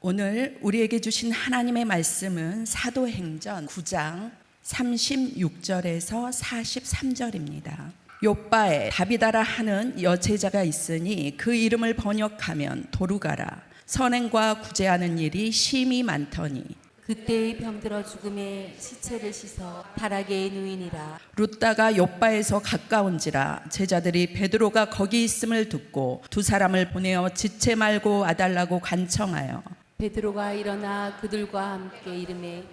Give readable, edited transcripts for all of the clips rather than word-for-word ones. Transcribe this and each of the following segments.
오늘 우리에게 주신 하나님의 말씀은 사도행전 9장 36절에서 43절입니다. 욥바에 다비다라 하는 여제자가 있으니 그 이름을 번역하면 도루가라. 선행과 구제하는 일이 심히 많더니 그때의 병들어 죽음에 시체를 씻어 다락에 누이니라. 룻다가 욥바에서 가까운지라 제자들이 베드로가 거기 있음을 듣고 두 사람을 보내어 지체 말고 와달라고 간청하여 베드로가 일어나 그들과 함께 이름에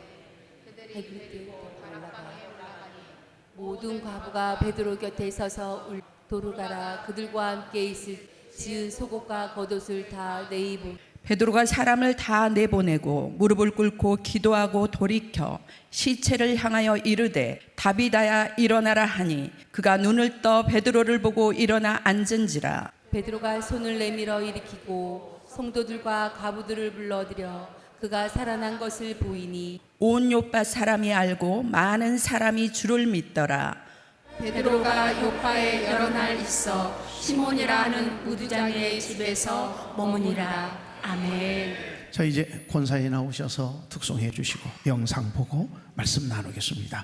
올라가 모든 과부가 베드로 곁에 서서 도루가라. 그들과 함께 있을 지은 속옷과 겉옷을 다 내입어 베드로가 사람을 다 내보내고 무릎을 꿇고 기도하고 돌이켜 시체를 향하여 이르되 다비다야 일어나라 하니 그가 눈을 떠 베드로를 보고 일어나 앉은지라. 베드로가 손을 내밀어 일으키고 성도들과 과부들을 불러들여 그가 살아난 것을 보이니 온 욥바 사람이 알고 많은 사람이 주를 믿더라. 베드로가 요파에 여러 날 있어 시몬이라 하는 무두장의 집에서 머무니라. 아멘. 자, 이제 권사에 나오셔서 특송해 주시고 영상 보고 말씀 나누겠습니다.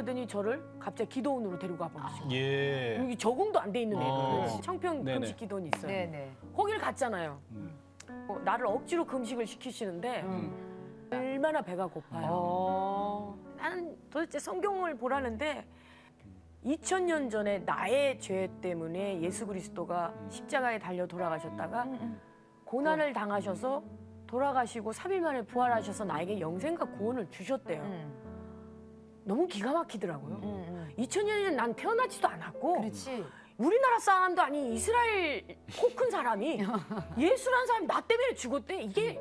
그러더니 저를 갑자기 기도원으로 데리고 가버렸어요. 예. 여기 적응도 안 돼 있는 애를 청평 네네. 금식 기도원이 있어요. 네네. 거기를 갔잖아요. 나를 억지로 금식을 시키시는데 얼마나 배가 고파요. 나는 도대체 성경을 보라는데 2000년 전에 나의 죄 때문에 예수 그리스도가 십자가에 달려 돌아가셨다가 고난을 당하셔서 돌아가시고 3일 만에 부활하셔서 나에게 영생과 구원을 주셨대요. 너무 기가 막히더라고요. 2000년에 난 태어나지도 않았고 그렇지. 우리나라 사람도 아닌 이스라엘 코 큰 사람이 예수라는 사람이 나 때문에 죽었대. 이게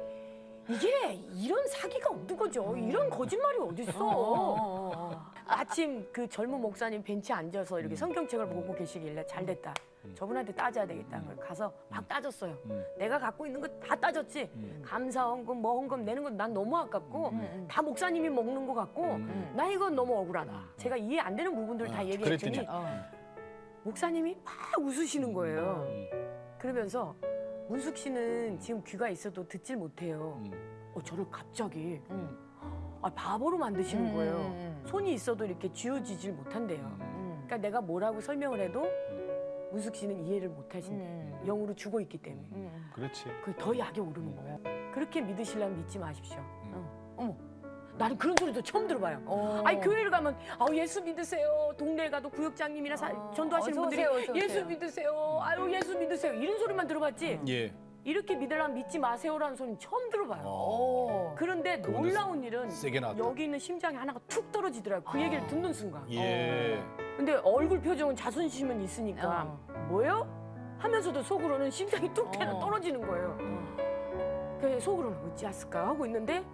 이런 사기가 없는 거죠. 이런 거짓말이 어딨어. 아침 그 젊은 목사님 벤치에 앉아서 이렇게 성경책을 보고 계시길래 잘 됐다. 저분한테 따져야 되겠다. 가서 막 따졌어요. 내가 갖고 있는 거 다 따졌지. 감사 헌금, 뭐 헌금 내는 건 난 너무 아깝고 다 목사님이 먹는 거 같고 나 이건 너무 억울하다. 제가 이해 안 되는 부분들 다 얘기했더니 그랬더니 목사님이 막 웃으시는 거예요. 그러면서 문숙 씨는 지금 귀가 있어도 듣질 못해요. 저를 갑자기 바보로 만드시는 거예요. 손이 있어도 이렇게 쥐어지질 못한대요. 그러니까 내가 뭐라고 설명을 해도 문숙 씨는 이해를 못 하신대. 영으로 죽어 있기 때문에. 그렇지. 그게 더 약에 오르는 거예요. 그렇게 믿으시려면 믿지 마십시오. 어머. 나는 그런 소리도 처음 들어봐요. 아니 교회를 가면 예수 믿으세요. 동네에 가도 구역장님이나 전도하시는 어서 분들이 오세요, 어서 예수 오세요. 믿으세요. 아유 예수 믿으세요. 이런 소리만 들어봤지. 예. 이렇게 믿으려면 믿지 마세요라는 소리는 처음 들어봐요. 그런데 그분도 놀라운 일은 세게 나왔다. 여기 있는 심장이 하나가 툭 떨어지더라고요. 그 얘기를 듣는 순간. 예. 근데 얼굴 표정은 자존심은 있으니까 뭐요? 하면서도 속으로는 심장이 뚝 떨어지는 거예요. 그래서 속으로는 어찌했을까 하고 있는데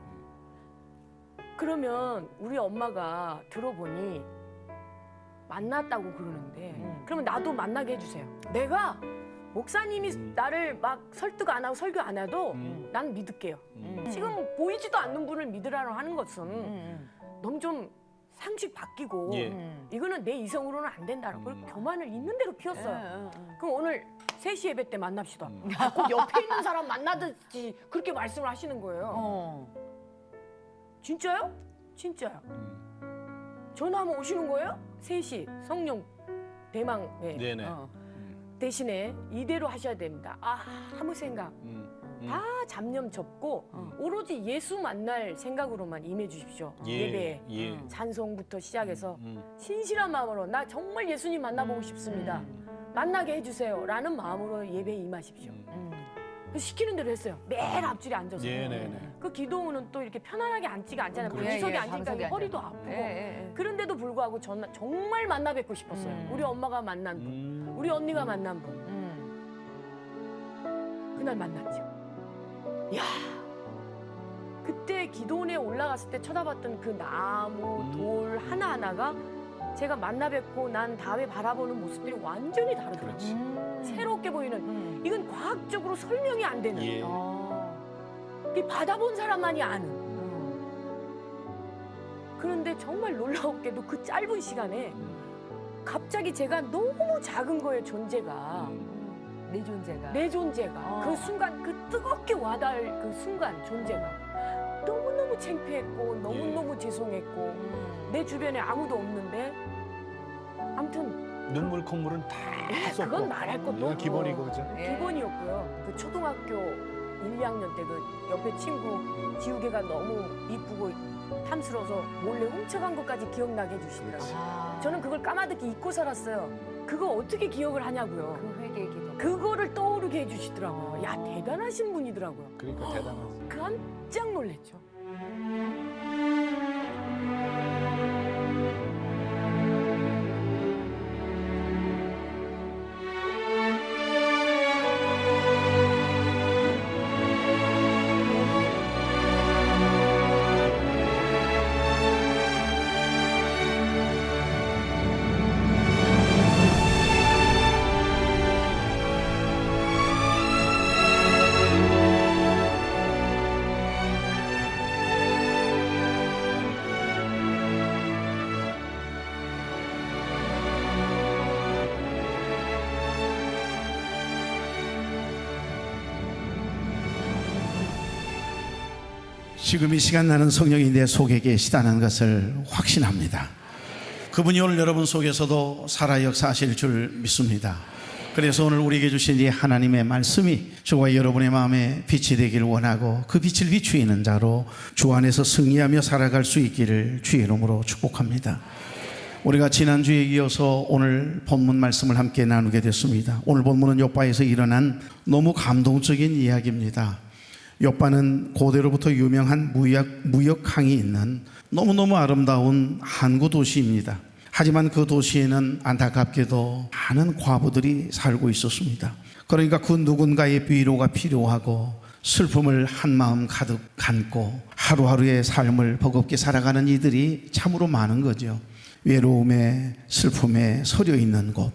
그러면 우리 엄마가 들어보니 만났다고 그러는데 그러면 나도 만나게 해주세요. 내가 목사님이 나를 막 설득 안 하고 설교 안 해도 난 믿을게요. 지금 보이지도 않는 분을 믿으라고 하는 것은 너무 좀 상식 바뀌고 예. 이거는 내 이성으로는 안 된다라고 교만을 있는 대로 피웠어요. 그럼 오늘 3시 예배 때 만납시다. 꼭 옆에 있는 사람 만나듯이 그렇게 말씀을 하시는 거예요. 진짜요? 진짜요. 전화하면 오시는 거예요? 3시 성령 대망회 네네. 대신에 이대로 하셔야 됩니다. 아무 생각 다 잡념 접고 오로지 예수 만날 생각으로만 임해 주십시오. 예배에 예. 찬송부터 시작해서 신실한 마음으로 나 정말 예수님 만나보고 싶습니다. 만나게 해주세요 라는 마음으로 예배에 임하십시오. 그래서 시키는 대로 했어요. 매일 앞줄에 앉아서. 네네네. 그 기도원은 또 이렇게 편안하게 앉지가 않잖아요. 그렇죠. 방석에 예, 앉으니까 방석에 허리도 앉아서. 아프고. 예. 그런데도 불구하고 정말 만나 뵙고 싶었어요. 우리 엄마가 만난 분, 우리 언니가 만난 분. 그날 만났죠. 이야, 그때 기도원에 올라갔을 때 쳐다봤던 그 나무, 돌 하나하나가 제가 만나 뵙고 난 다음에 바라보는 모습들이 완전히 다르더라고요. 그렇지. 새롭게 보이는, 이건 과학적으로 설명이 안 되는, 예. 이 받아본 사람만이 아는. 그런데 정말 놀라웠게도 그 짧은 시간에 갑자기 제가 너무 작은 거예요, 존재가. 내 존재가. 내 존재가. 그 순간, 그 뜨겁게 와닿을 그 순간, 존재가. 너무너무 창피했고, 너무너무 죄송했고, 내 주변에 아무도 없는데, 아무튼, 눈물 콧물은 다 썼고. 그건 말할 것도 이건 없고. 기본이고 그죠? 예. 기본이었고요. 그 초등학교 1, 2학년 때 그 옆에 친구 지우개가 너무 이쁘고 탐스러워서 몰래 훔쳐간 것까지 기억나게 해주시더라고요. 저는 그걸 까마득히 잊고 살았어요. 그거 어떻게 기억을 하냐고요. 그 회개 기도. 그거를 떠오르게 해주시더라고요. 야, 대단하신 분이더라고요. 그러니까 대단하지. 깜짝 놀랐죠. 지금 이 시간 나는 성령이 내 속에 계시다는 것을 확신합니다. 그분이 오늘 여러분 속에서도 살아 역사하실 줄 믿습니다. 그래서 오늘 우리에게 주신 이 하나님의 말씀이 저와 여러분의 마음에 빛이 되길 원하고 그 빛을 비추이는 자로 주 안에서 승리하며 살아갈 수 있기를 주의 이름으로 축복합니다. 우리가 지난주에 이어서 오늘 본문 말씀을 함께 나누게 됐습니다. 오늘 본문은 욥바에서 일어난 너무 감동적인 이야기입니다. 욥바는 고대로부터 유명한 무역항이 있는 너무너무 아름다운 항구 도시입니다. 하지만 그 도시에는 안타깝게도 많은 과부들이 살고 있었습니다. 그러니까 그 누군가의 위로가 필요하고 슬픔을 한마음 가득 안고 하루하루의 삶을 버겁게 살아가는 이들이 참으로 많은 거죠. 외로움에 슬픔에 서려 있는 곳.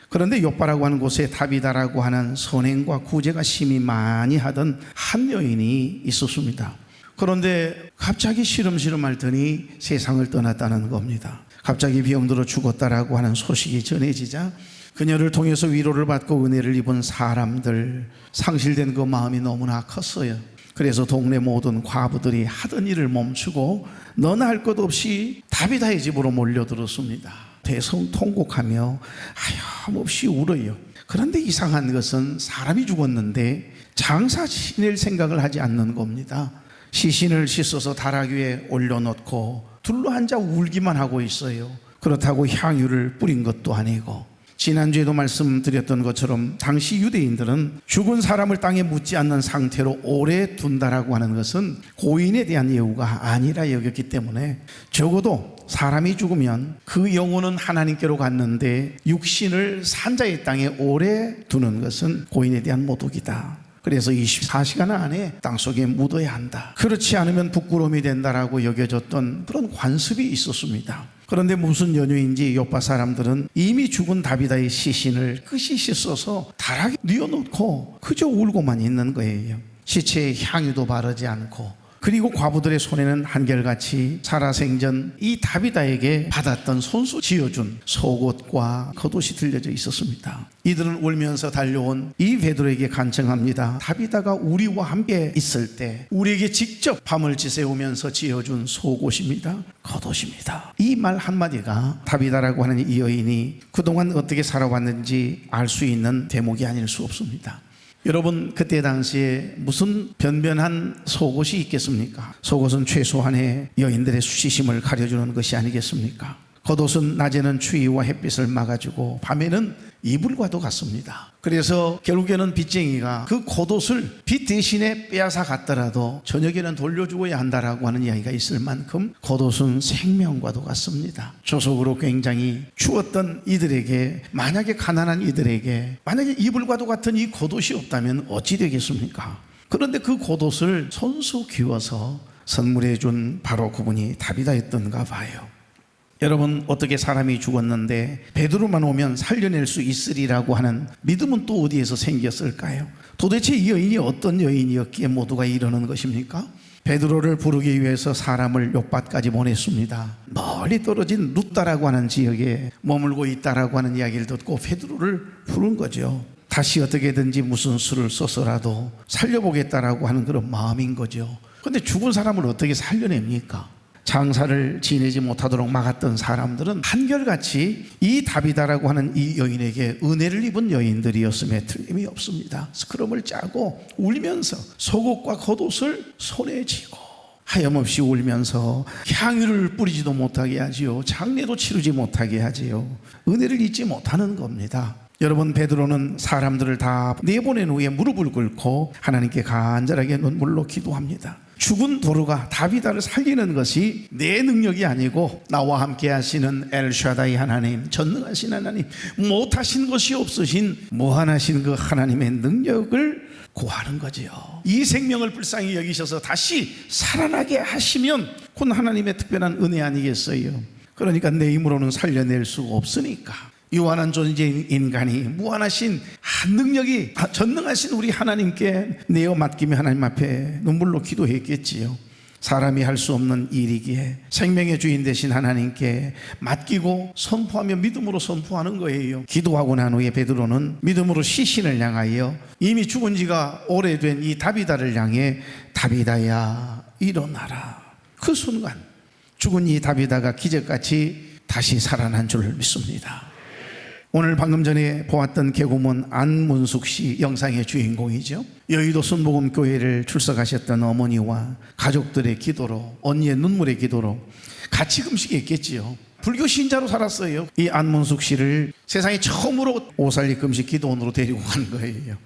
그런데 욥바라고 하는 곳에 다비다라고 하는 선행과 구제가 심히 많이 하던 한 여인이 있었습니다. 그런데 갑자기 시름시름 앓더니 세상을 떠났다는 겁니다. 갑자기 병들어 죽었다라고 하는 소식이 전해지자 그녀를 통해서 위로를 받고 은혜를 입은 사람들, 상실된 그 마음이 너무나 컸어요. 그래서 동네 모든 과부들이 하던 일을 멈추고 너나 할 것 없이 다비다의 집으로 몰려들었습니다. 대성통곡하며 하염없이 울어요. 그런데 이상한 것은 사람이 죽었는데 장사 지낼 생각을 하지 않는 겁니다. 시신을 씻어서 다락 위에 올려놓고 둘러앉아 울기만 하고 있어요. 그렇다고 향유를 뿌린 것도 아니고, 지난주에도 말씀드렸던 것처럼 당시 유대인들은 죽은 사람을 땅에 묻지 않는 상태로 오래 둔다라고 하는 것은 고인에 대한 예우가 아니라 여겼기 때문에 적어도 사람이 죽으면 그 영혼은 하나님께로 갔는데 육신을 산자의 땅에 오래 두는 것은 고인에 대한 모독이다. 그래서 24시간 안에 땅속에 묻어야 한다. 그렇지 않으면 부끄러움이 된다라고 여겨졌던 그런 관습이 있었습니다. 그런데 무슨 연유인지 욥바 사람들은 이미 죽은 다비다의 시신을 끝이 씻어서 다락에 뉘어놓고 그저 울고만 있는 거예요. 시체에 향유도 바르지 않고, 그리고 과부들의 손에는 한결같이 살아생전 이 다비다에게 받았던 손수 지어준 속옷과 겉옷이 들려져 있었습니다. 이들은 울면서 달려온 이 베드로에게 간청합니다. 다비다가 우리와 함께 있을 때 우리에게 직접 밤을 지새우면서 지어준 속옷입니다. 겉옷입니다. 이 말 한마디가 다비다라고 하는 이 여인이 그동안 어떻게 살아왔는지 알 수 있는 대목이 아닐 수 없습니다. 여러분, 그때 당시에 무슨 변변한 속옷이 있겠습니까? 속옷은 최소한의 여인들의 수치심을 가려주는 것이 아니겠습니까? 겉옷은 낮에는 추위와 햇빛을 막아주고 밤에는 이불과도 같습니다. 그래서 결국에는 빚쟁이가 그 겉옷을 빚 대신에 빼앗아 갔더라도 저녁에는 돌려주어야 한다라고 하는 이야기가 있을 만큼 겉옷은 생명과도 같습니다. 조속으로 굉장히 추웠던 이들에게, 만약에 가난한 이들에게 만약에 이불과도 같은 이 겉옷이 없다면 어찌 되겠습니까? 그런데 그 겉옷을 손수 기워서 선물해 준 바로 그분이 다비다였던가 봐요. 여러분, 어떻게 사람이 죽었는데 베드로만 오면 살려낼 수 있으리라고 하는 믿음은 또 어디에서 생겼을까요? 도대체 이 여인이 어떤 여인이었기에 모두가 이러는 것입니까? 베드로를 부르기 위해서 사람을 욥바까지 보냈습니다. 멀리 떨어진 룻다라고 하는 지역에 머물고 있다라고 하는 이야기를 듣고 베드로를 부른 거죠. 다시 어떻게든지 무슨 수를 써서라도 살려보겠다라고 하는 그런 마음인 거죠. 그런데 죽은 사람을 어떻게 살려냅니까? 장사를 지내지 못하도록 막았던 사람들은 한결같이 이 다비다라고 하는 이 여인에게 은혜를 입은 여인들이었음에 틀림이 없습니다. 스크럼을 짜고 울면서 속옷과 겉옷을 손에 쥐고 하염없이 울면서 향유를 뿌리지도 못하게 하지요. 장례도 치르지 못하게 하지요. 은혜를 잊지 못하는 겁니다. 여러분, 베드로는 사람들을 다 내보낸 후에 무릎을 꿇고 하나님께 간절하게 눈물로 기도합니다. 죽은 도르가 다비다를 살리는 것이 내 능력이 아니고 나와 함께 하시는 엘샤다이 하나님, 전능하신 하나님, 못하신 것이 없으신 무한하신 그 하나님의 능력을 구하는 거지요. 이 생명을 불쌍히 여기셔서 다시 살아나게 하시면 곧 하나님의 특별한 은혜 아니겠어요? 그러니까 내 힘으로는 살려낼 수가 없으니까 유한한 존재인 인간이 무한하신 능력이 전능하신 우리 하나님께 내어 맡기며 하나님 앞에 눈물로 기도했겠지요. 사람이 할 수 없는 일이기에 생명의 주인 되신 하나님께 맡기고 선포하며 믿음으로 선포하는 거예요. 기도하고 난 후에 베드로는 믿음으로 시신을 향하여 이미 죽은 지가 오래된 이 다비다를 향해 다비다야 일어나라. 그 순간 죽은 이 다비다가 기적같이 다시 살아난 줄 믿습니다. 오늘 방금 전에 보았던 개고문 안문숙 씨 영상의 주인공이죠. 여의도 순복음교회를 출석하셨던 어머니와 가족들의 기도로, 언니의 눈물의 기도로 같이 금식했겠지요. 불교 신자로 살았어요. 이 안문숙 씨를 세상에 처음으로 오살리 금식 기도원으로 데리고 간 거예요.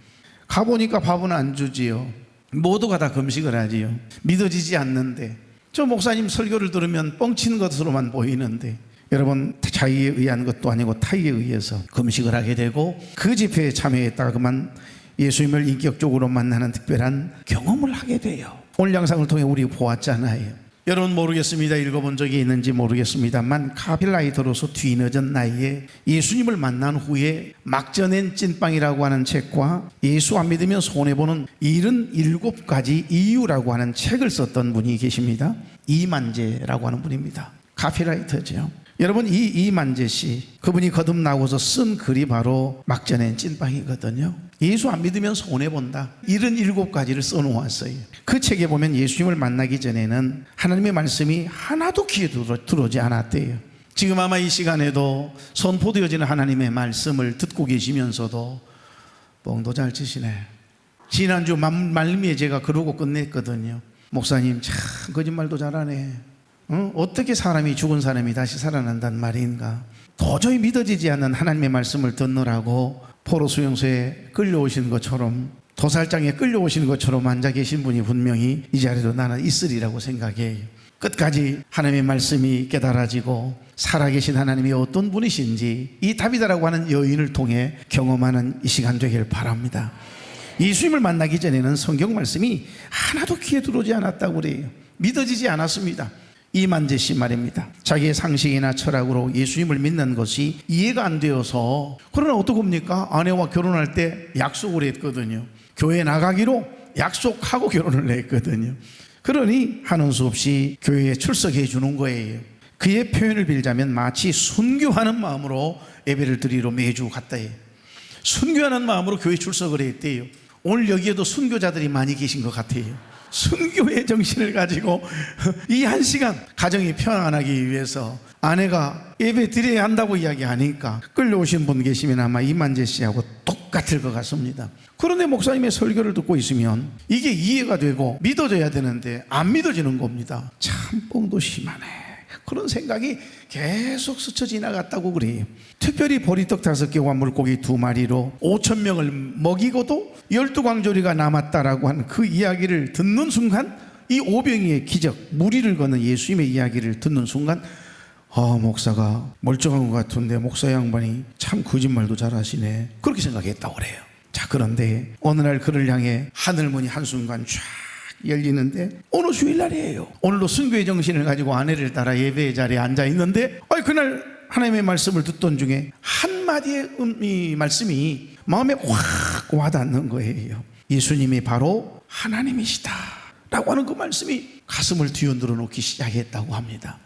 가보니까 밥은 안 주지요. 모두가 다 금식을 하지요. 믿어지지 않는데, 저 목사님 설교를 들으면 뻥치는 것으로만 보이는데, 여러분, 자의에 의한 것도 아니고 타의에 의해서 금식을 하게 되고 그 집회에 참여했다가 그만 예수님을 인격적으로 만나는 특별한 경험을 하게 돼요. 오늘 영상을 통해 우리 보았잖아요. 여러분 모르겠습니다. 읽어본 적이 있는지 모르겠습니다만 카필라이터로서 뒤늦은 나이에 예수님을 만난 후에 막 전엔 찐빵이라고 하는 책과 예수 안 믿으면 손해보는 77가지 이유라고 하는 책을 썼던 분이 계십니다. 이만재라고 하는 분입니다. 카필라이터죠. 여러분, 이 이만재 씨, 그분이 거듭나고서 쓴 글이 바로 막전엔 찐빵이거든요. 예수 안 믿으면 손해본다, 77가지를 써놓았어요. 그 책에 보면 예수님을 만나기 전에는 하나님의 말씀이 하나도 귀에 들어오지 않았대요. 지금 아마 이 시간에도 선포되어지는 하나님의 말씀을 듣고 계시면서도 뻥도 잘 치시네. 지난주 말미에 제가 그러고 끝냈거든요. 목사님 참 거짓말도 잘하네. 어떻게 사람이, 죽은 사람이 다시 살아난단 말인가. 도저히 믿어지지 않는 하나님의 말씀을 듣느라고 포로 수용소에 끌려오신 것처럼, 도살장에 끌려오신 것처럼 앉아 계신 분이 분명히 이 자리도 나는 있으리라고 생각해요. 끝까지 하나님의 말씀이 깨달아지고 살아계신 하나님이 어떤 분이신지 이 다비다라고 하는 여인을 통해 경험하는 이 시간 되길 바랍니다. 예수님을 만나기 전에는 성경 말씀이 하나도 귀에 들어오지 않았다고 그래요. 믿어지지 않았습니다. 이만재 씨 말입니다. 자기의 상식이나 철학으로 예수님을 믿는 것이 이해가 안 되어서, 그러나 어떡합니까? 아내와 결혼할 때 약속을 했거든요. 교회 나가기로 약속하고 결혼을 했거든요. 그러니 하는 수 없이 교회에 출석해 주는 거예요. 그의 표현을 빌자면 마치 순교하는 마음으로 예배를 드리러 매주 갔다 해요. 순교하는 마음으로 교회 출석을 했대요. 오늘 여기에도 순교자들이 많이 계신 것 같아요. 순교의 정신을 가지고 이 한 시간 가정이 평안하기 위해서 아내가 예배 드려야 한다고 이야기하니까 끌려오신 분 계시면 아마 이만재 씨하고 똑같을 것 같습니다. 그런데 목사님의 설교를 듣고 있으면 이게 이해가 되고 믿어져야 되는데 안 믿어지는 겁니다. 참 뻥도 심하네, 그런 생각이 계속 스쳐 지나갔다고 그래요. 특별히 보리떡 5개와 물고기 2마리로 5,000명을 먹이고도 12광조리가 남았다라고 하는 그 이야기를 듣는 순간, 이 오병이의 기적, 무리를 거는 예수님의 이야기를 듣는 순간, 목사가 멀쩡한 것 같은데 목사 양반이 참 거짓말도 잘하시네, 그렇게 생각했다고 그래요. 자, 그런데 어느 날 그를 향해 하늘문이 한순간 쫙 열리는데 어느 주일날이에요. 오늘도 순교의 정신을 가지고 아내를 따라 예배의 자리에 앉아 있는데, 그날 하나님의 말씀을 듣던 중에 한마디의 이 말씀이 마음에 확 와닿는 거예요. 예수님이 바로 하나님이시다 라고 하는 그 말씀이 가슴을 뒤흔들어 놓기 시작했다고 합니다.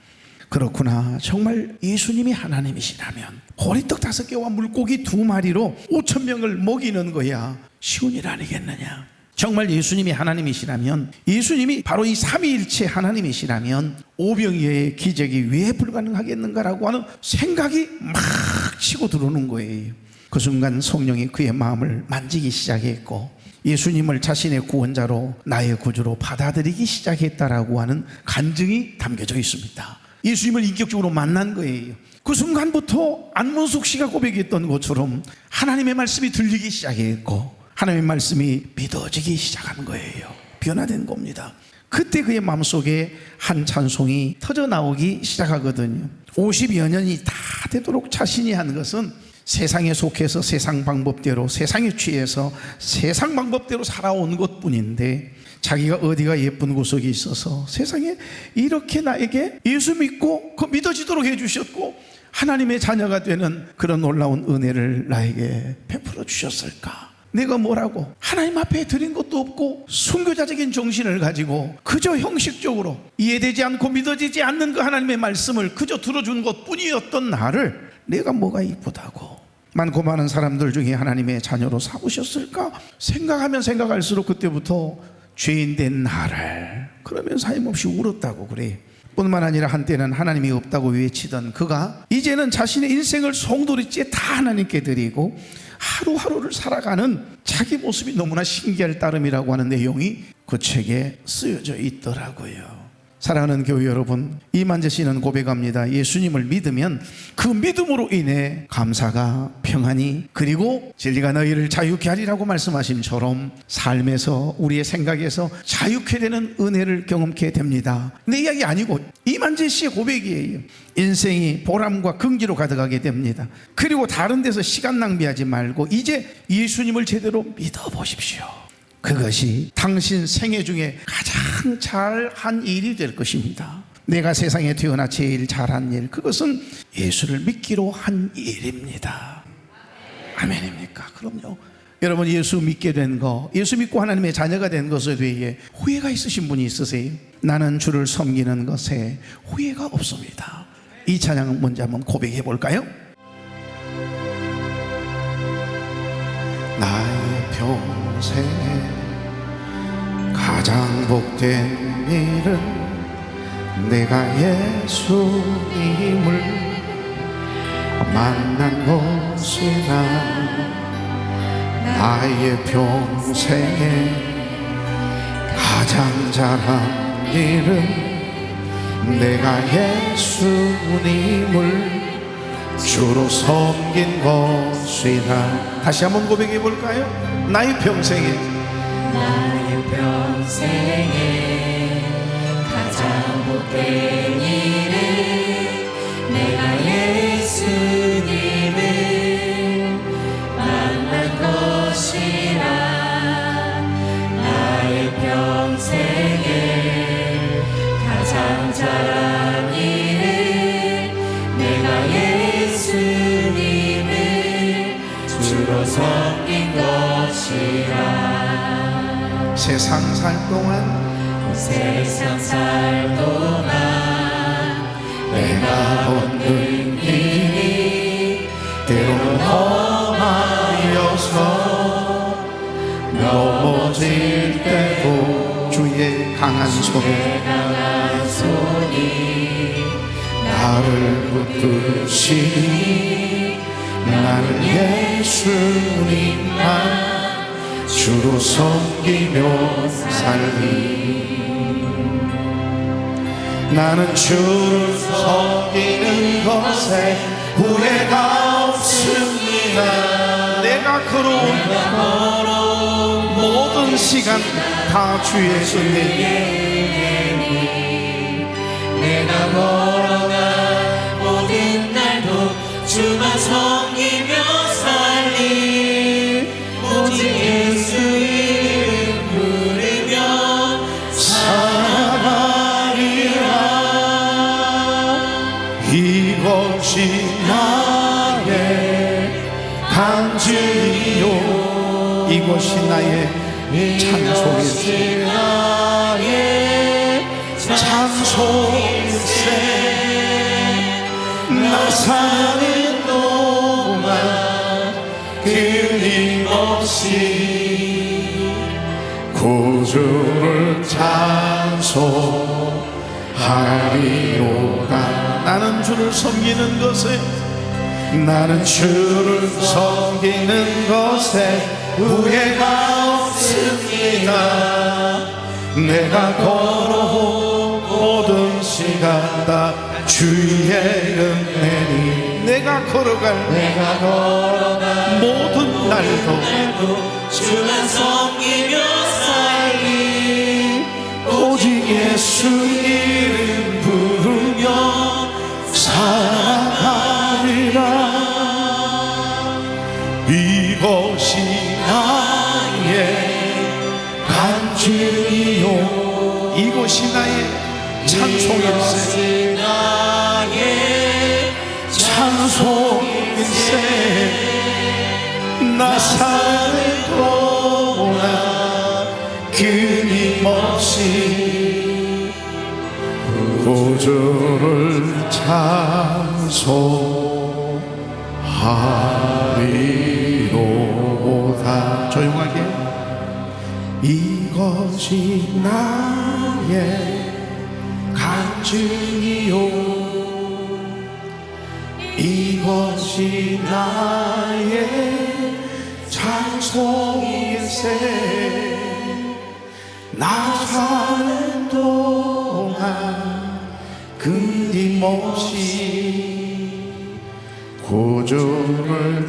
그렇구나, 정말 예수님이 하나님이시라면 보리떡 5개와 물고기 2마리로 5,000명을 먹이는 거야 쉬운 일 아니겠느냐. 정말 예수님이 하나님이시라면, 예수님이 바로 이 삼위일체 하나님이시라면 오병이어의 기적이 왜 불가능하겠는가라고 하는 생각이 막 치고 들어오는 거예요. 그 순간 성령이 그의 마음을 만지기 시작했고 예수님을 자신의 구원자로, 나의 구주로 받아들이기 시작했다라고 하는 간증이 담겨져 있습니다. 예수님을 인격적으로 만난 거예요. 그 순간부터 안문숙 씨가 고백했던 것처럼 하나님의 말씀이 들리기 시작했고 하나님의 말씀이 믿어지기 시작한 거예요. 변화된 겁니다. 그때 그의 마음속에 한 찬송이 터져 나오기 시작하거든요. 50여 년이 다 되도록 자신이 한 것은 세상에 속해서 세상 방법대로, 세상에 취해서 세상 방법대로 살아온 것뿐인데, 자기가 어디가 예쁜 구석이 있어서 세상에 이렇게 나에게 예수 믿고 그 믿어지도록 해주셨고 하나님의 자녀가 되는 그런 놀라운 은혜를 나에게 베풀어 주셨을까? 내가 뭐라고 하나님 앞에 드린 것도 없고 순교자적인 정신을 가지고 그저 형식적으로 이해되지 않고 믿어지지 않는 그 하나님의 말씀을 그저 들어준 것뿐이었던 나를 내가 뭐가 이쁘다고 많고 많은 사람들 중에 하나님의 자녀로 삼으셨을까 생각하면 생각할수록 그때부터 죄인된 나를 그러면 사임없이 울었다고 그래. 뿐만 아니라 한때는 하나님이 없다고 외치던 그가 이제는 자신의 인생을 송두리째 다 하나님께 드리고 하루하루를 살아가는 자기 모습이 너무나 신기할 따름이라고 하는 내용이 그 책에 쓰여져 있더라고요. 사랑하는 교회 여러분, 이만재 씨는 고백합니다. 예수님을 믿으면 그 믿음으로 인해 감사가, 평안이, 그리고 진리가 너희를 자유케 하리라고 말씀하심처럼 삶에서, 우리의 생각에서 자유케 되는 은혜를 경험케 됩니다. 내 이야기 아니고 이만재 씨의 고백이에요. 인생이 보람과 긍지로 가득하게 됩니다. 그리고 다른 데서 시간 낭비하지 말고 이제 예수님을 제대로 믿어보십시오. 그것이 당신 생애 중에 가장 잘한 일이 될 것입니다. 내가 세상에 태어나 제일 잘한 일, 그것은 예수를 믿기로 한 일입니다. 아멘입니까? 그럼요. 여러분, 예수 믿게 된 거, 예수 믿고 하나님의 자녀가 된 것에 대해 후회가 있으신 분이 있으세요? 나는 주를 섬기는 것에 후회가 없습니다. 이 찬양 먼저 한번 고백해 볼까요? 나의 평생에 가장 복된 일은 내가 예수님을 만난 것이라. 나의 평생에 가장 잘한 일은 내가 예수님을 주로 섬긴 것이라. 다시 한번 고백해 볼까요? 나의 평생에 가장 복된 일은 내가 예수님을 만난 것이라. 나의 평생에 가장 잘한 일은 내가 예수님을 주로 섬긴 것이라. 세상 살 동안 내가 얻는 일이 때로는 험하여서 넘어질 때도 주의 강한 손이 나를 붙드시니 나는 예수님만 주로 섬기며 살리. 나는 주를 섬기는 것에 후회가 없습니다. 내가 걸어온 모든 시간 다 주의 은혜. 내가 걸어간 모든 날도 주만 섬기며 살리. 오직 예수 이름 부르며 살아가리라. 이것이 나의 간증이요, 이것이 나의 찬송일세. 찬송일세. 나 사는 동안 끊임없이 구주를 찬송하리로다. 나는 주를 섬기는 것에, 나는 주를 섬기는 것에 후회가 없습니다. 내가 걸어온 모든 시간 다 주의 은혜니. 내가 걸어갈 모든 날도 주만 섬기며 살리. 오직 예수 이름 부르며 살아가리라. 이것이 나의 간증이요, 이것이 나의 찬송일세. 찬송일세. 나 사는 동안 끊임없이 구주를 찬송하리로다. 조용하게. 이것이 나의 간증 증이요 이것이 나의 찬송일세 나 사는 동안 끊임없이 구주를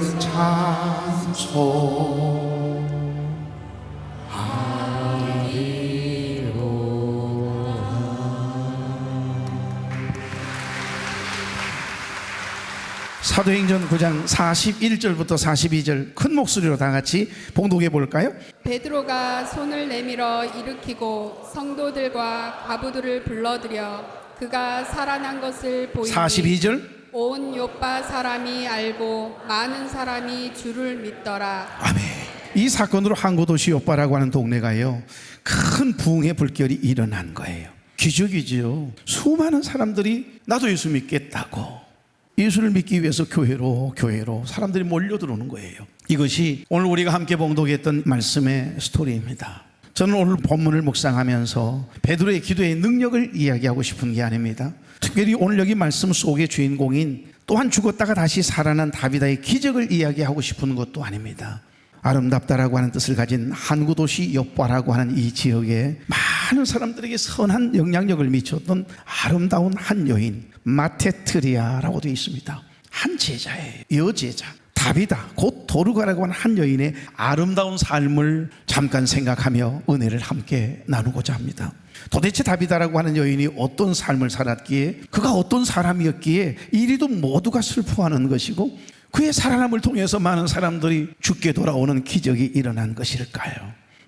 사도행전 9장 41절부터 42절 큰 목소리로 다 같이 봉독해 볼까요? 베드로가 손을 내밀어 일으키고 성도들과 과부들을 불러들여 그가 살아난 것을 보이니 42절 온 요파 사람이 알고 많은 사람이 주를 믿더라. 아멘. 이 사건으로 항구 도시 요빠라고 하는 동네가요 큰 부흥의 불결이 일어난 거예요. 기적이지요. 수많은 사람들이 나도 예수 믿겠다고 예수를 믿기 위해서 교회로 사람들이 몰려들어오는 거예요. 이것이 오늘 우리가 함께 봉독했던 말씀의 스토리입니다. 저는 오늘 본문을 묵상하면서 베드로의 기도의 능력을 이야기하고 싶은 게 아닙니다. 특별히 오늘 여기 말씀 속의 주인공인 또한 죽었다가 다시 살아난 다비다의 기적을 이야기하고 싶은 것도 아닙니다. 아름답다라고 하는 뜻을 가진 항구 도시 요빠라고 하는 이 지역에 많은 사람들에게 선한 영향력을 미쳤던 아름다운 한 여인 마테트리아라고 되어 있습니다. 한 제자예요. 여제자 다비다 곧 도르가라고 하는 한 여인의 아름다운 삶을 잠깐 생각하며 은혜를 함께 나누고자 합니다. 도대체 다비다라고 하는 여인이 어떤 삶을 살았기에 그가 어떤 사람이었기에 이리도 모두가 슬퍼하는 것이고 그의 살아남을 통해서 많은 사람들이 죽게 돌아오는 기적이 일어난 것일까요?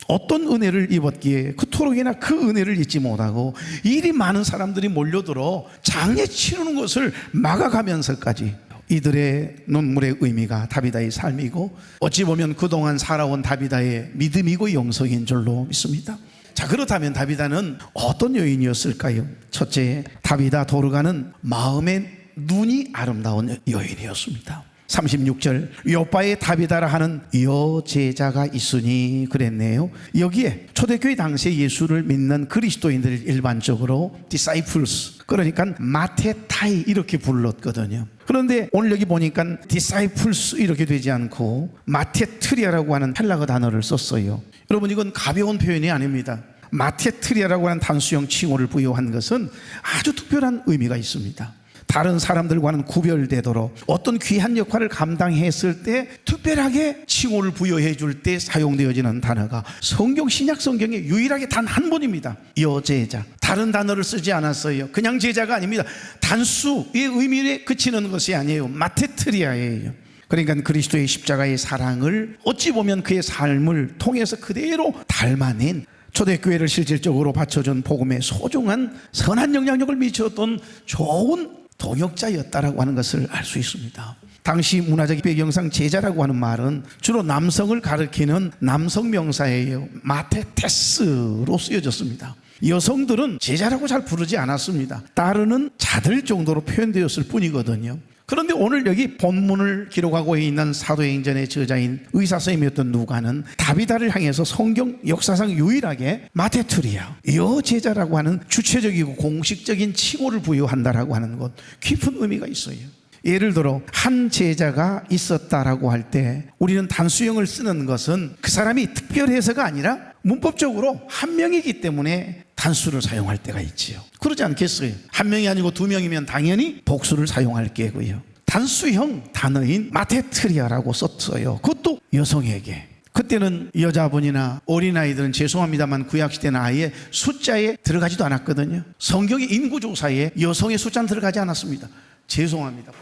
어떤 은혜를 입었기에 그토록이나 그 은혜를 잊지 못하고 이리 많은 사람들이 몰려들어 장례 치르는 것을 막아가면서까지 이들의 눈물의 의미가 다비다의 삶이고 어찌 보면 그동안 살아온 다비다의 믿음이고 영성인 줄로 믿습니다. 자, 그렇다면 다비다는 어떤 여인이었을까요? 첫째, 다비다 도르가는 마음의 눈이 아름다운 여인이었습니다. 36절 요빠에 다비다라 하는 여제자가 있으니 그랬네요. 여기에 초대교회 당시에 예수를 믿는 그리스도인들 일반적으로 disciples 그러니까 마테타이 이렇게 불렀거든요. 그런데 오늘 여기 보니까 disciples 이렇게 되지 않고 마테트리아라고 하는 헬라어 단어를 썼어요. 여러분 이건 가벼운 표현이 아닙니다. 마테트리아라고 하는 단수형 칭호를 부여한 것은 아주 특별한 의미가 있습니다. 다른 사람들과는 구별되도록 어떤 귀한 역할을 감당했을 때 특별하게 칭호를 부여해 줄 때 사용되어지는 단어가 성경 신약 성경에 유일하게 단 한 번입니다. 여제자. 다른 단어를 쓰지 않았어요. 그냥 제자가 아닙니다. 단수의 의미에 그치는 것이 아니에요. 마테트리아예요. 그러니까 그리스도의 십자가의 사랑을 어찌 보면 그의 삶을 통해서 그대로 닮아낸 초대교회를 실질적으로 받쳐준 복음의 소중한 선한 영향력을 미쳤던 좋은 동역자였다라고 하는 것을 알 수 있습니다. 당시 문화적 배경상 제자라고 하는 말은 주로 남성을 가리키는 남성 명사예요. 마테테스로 쓰여졌습니다. 여성들은 제자라고 잘 부르지 않았습니다. 따르는 자들 정도로 표현되었을 뿐이거든요. 그런데 오늘 여기 본문을 기록하고 있는 사도행전의 저자인 의사선생님이었던 누가는 다비다를 향해서 성경 역사상 유일하게 마테트리아 여제자라고 하는 주체적이고 공식적인 칭호를 부여한다라고 하는 것 깊은 의미가 있어요. 예를 들어 한 제자가 있었다라고 할 때 우리는 단수형을 쓰는 것은 그 사람이 특별해서가 아니라 문법적으로 한 명이기 때문에 단수를 사용할 때가 있지요. 그러지 않겠어요? 한 명이 아니고 두 명이면 당연히 복수를 사용할 게고요. 단수형 단어인 마테트리아라고 썼어요. 그것도 여성에게. 그때는 여자분이나 어린아이들은 죄송합니다만 구약시대는 아예 숫자에 들어가지도 않았거든요. 성경의 인구조사에 여성의 숫자는 들어가지 않았습니다. 죄송합니다.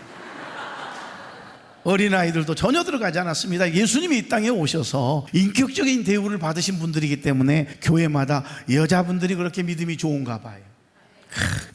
어린아이들도 전혀 들어가지 않았습니다. 예수님이 이 땅에 오셔서 인격적인 대우를 받으신 분들이기 때문에 교회마다 여자분들이 그렇게 믿음이 좋은가 봐요.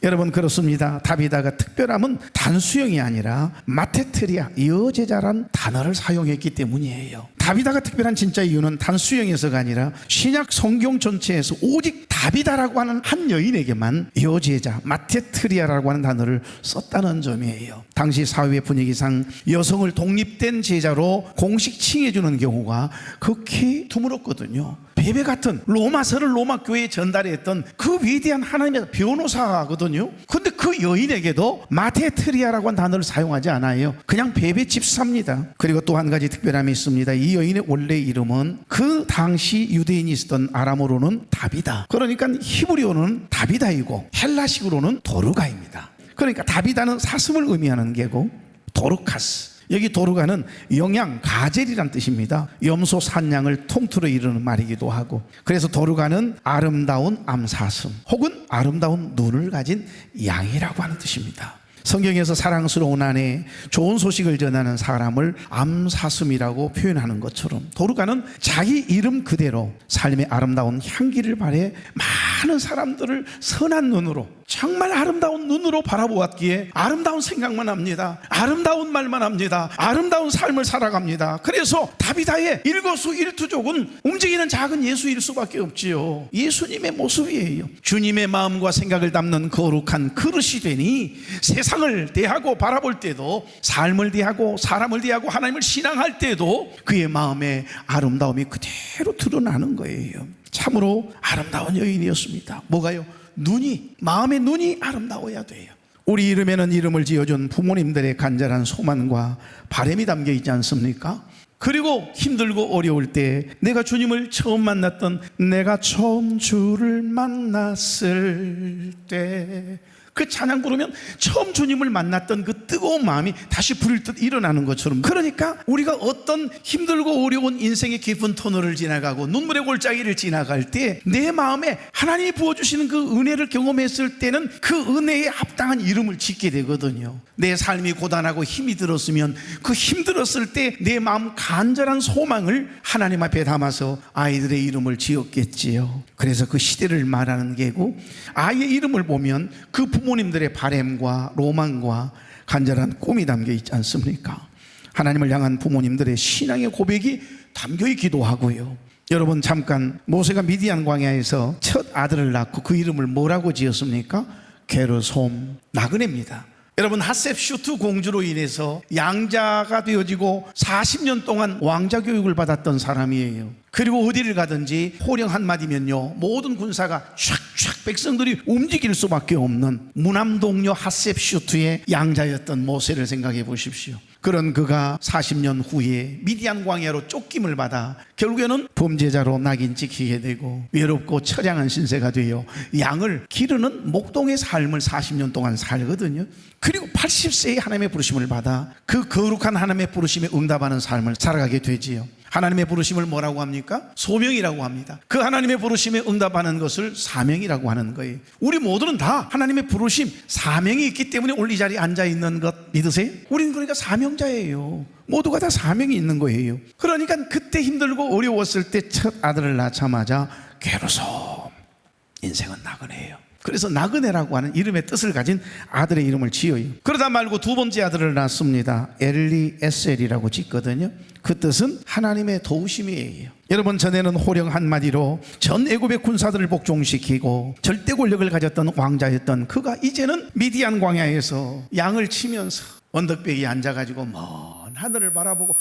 여러분 그렇습니다. 다비다가 특별함은 단수형이 아니라 마테트리아 여제자란 단어를 사용했기 때문이에요. 다비다가 특별한 진짜 이유는 단수형에서가 아니라 신약 성경 전체에서 오직 다비다라고 하는 한 여인에게만 여제자 마테트리아라고 하는 단어를 썼다는 점이에요. 당시 사회 분위기상 여성을 독립된 제자로 공식 칭해주는 경우가 극히 드물었거든요. 베베 같은 로마서를 로마 교회에 전달했던 그 위대한 하나님의 변호사거든요. 근데 그 여인에게도 마테트리아라고 하는 단어를 사용하지 않아요. 그냥 베베 집사입니다. 그리고 또 한 가지 특별함이 있습니다. 이 여인의 원래 이름은 그 당시 유대인이 쓰던 아람어로는 다비다, 그러니까 히브리어는 다비다이고 헬라식으로는 도르가입니다. 그러니까 다비다는 사슴을 의미하는 게고, 도르카스, 여기 도르가는 영양, 가젤이란 뜻입니다. 염소, 산양을 통틀어 이르는 말이기도 하고, 그래서 도르가는 아름다운 암사슴 혹은 아름다운 눈을 가진 양이라고 하는 뜻입니다. 성경에서 사랑스러운 아내, 좋은 소식을 전하는 사람을 암사슴이라고 표현하는 것처럼 도르가는 자기 이름 그대로 삶의 아름다운 향기를 발해 많은 사람들을 선한 눈으로, 정말 아름다운 눈으로 바라보았기에 아름다운 생각만 합니다. 아름다운 말만 합니다. 아름다운 삶을 살아갑니다. 그래서 다비다의 일거수일투족은 움직이는 작은 예수일 수밖에 없지요. 예수님의 모습이에요. 주님의 마음과 생각을 담는 거룩한 그릇이 되니 세상을 대하고 바라볼 때도, 삶을 대하고 사람을 대하고 하나님을 신앙할 때도 그의 마음의 아름다움이 그대로 드러나는 거예요. 참으로 아름다운 여인이었습니다. 뭐가요? 눈이, 마음의 눈이 아름다워야 돼요. 우리 이름에는 이름을 지어준 부모님들의 간절한 소망과 바람이 담겨 있지 않습니까? 그리고 힘들고 어려울 때, 내가 주님을 처음 만났던, 내가 처음 주를 만났을 때, 그 찬양 부르면 처음 주님을 만났던 그 뜨거운 마음이 다시 불일 듯 일어나는 것처럼, 그러니까 우리가 어떤 힘들고 어려운 인생의 깊은 터널을 지나가고 눈물의 골짜기를 지나갈 때 내 마음에 하나님이 부어주시는 그 은혜를 경험했을 때는 그 은혜에 합당한 이름을 짓게 되거든요. 내 삶이 고단하고 힘이 들었으면 그 힘들었을 때 내 마음 간절한 소망을 하나님 앞에 담아서 아이들의 이름을 지었겠지요. 그래서 그 시대를 말하는 게고, 아이의 이름을 보면 그 부모님들의 바램과 로망과 간절한 꿈이 담겨 있지 않습니까? 하나님을 향한 부모님들의 신앙의 고백이 담겨 있기도 하고요. 여러분, 잠깐, 모세가 미디안 광야에서 첫 아들을 낳고 그 이름을 뭐라고 지었습니까? 게르솜, 나그네입니다. 여러분, 핫셉슈트 공주로 인해서 양자가 되어지고 40년 동안 왕자 교육을 받았던 사람이에요. 그리고 어디를 가든지 호령 한마디면요, 모든 군사가 촥촥 백성들이 움직일 수밖에 없는 무남동료 핫셉슈트의 양자였던 모세를 생각해 보십시오. 그런 그가 40년 후에 미디안 광야로 쫓김을 받아 결국에는 범죄자로 낙인 찍히게 되고 외롭고 처량한 신세가 되어 양을 기르는 목동의 삶을 40년 동안 살거든요. 그리고 80세에 하나님의 부르심을 받아 그 거룩한 하나님의 부르심에 응답하는 삶을 살아가게 되지요. 하나님의 부르심을 뭐라고 합니까? 소명이라고 합니다. 그 하나님의 부르심에 응답하는 것을 사명이라고 하는 거예요. 우리 모두는 다 하나님의 부르심, 사명이 있기 때문에 오늘 이 자리에 앉아있는 것 믿으세요? 우리는 그러니까 사명자예요. 모두가 다 사명이 있는 거예요. 그러니까 그때 힘들고 어려웠을 때 첫 아들을 낳자마자 게르솜, 인생은 나그네예요. 그래서 나그네라고 하는 이름의 뜻을 가진 아들의 이름을 지어요. 그러다 말고 두 번째 아들을 낳습니다. 엘리에셀이라고 짓거든요. 그 뜻은 하나님의 도우심이에요. 여러분, 전에는 호령 한마디로 전 애굽의 군사들을 복종시키고 절대 권력을 가졌던 왕자였던 그가 이제는 미디안 광야에서 양을 치면서 언덕배기에 앉아가지고 먼 하늘을 바라보고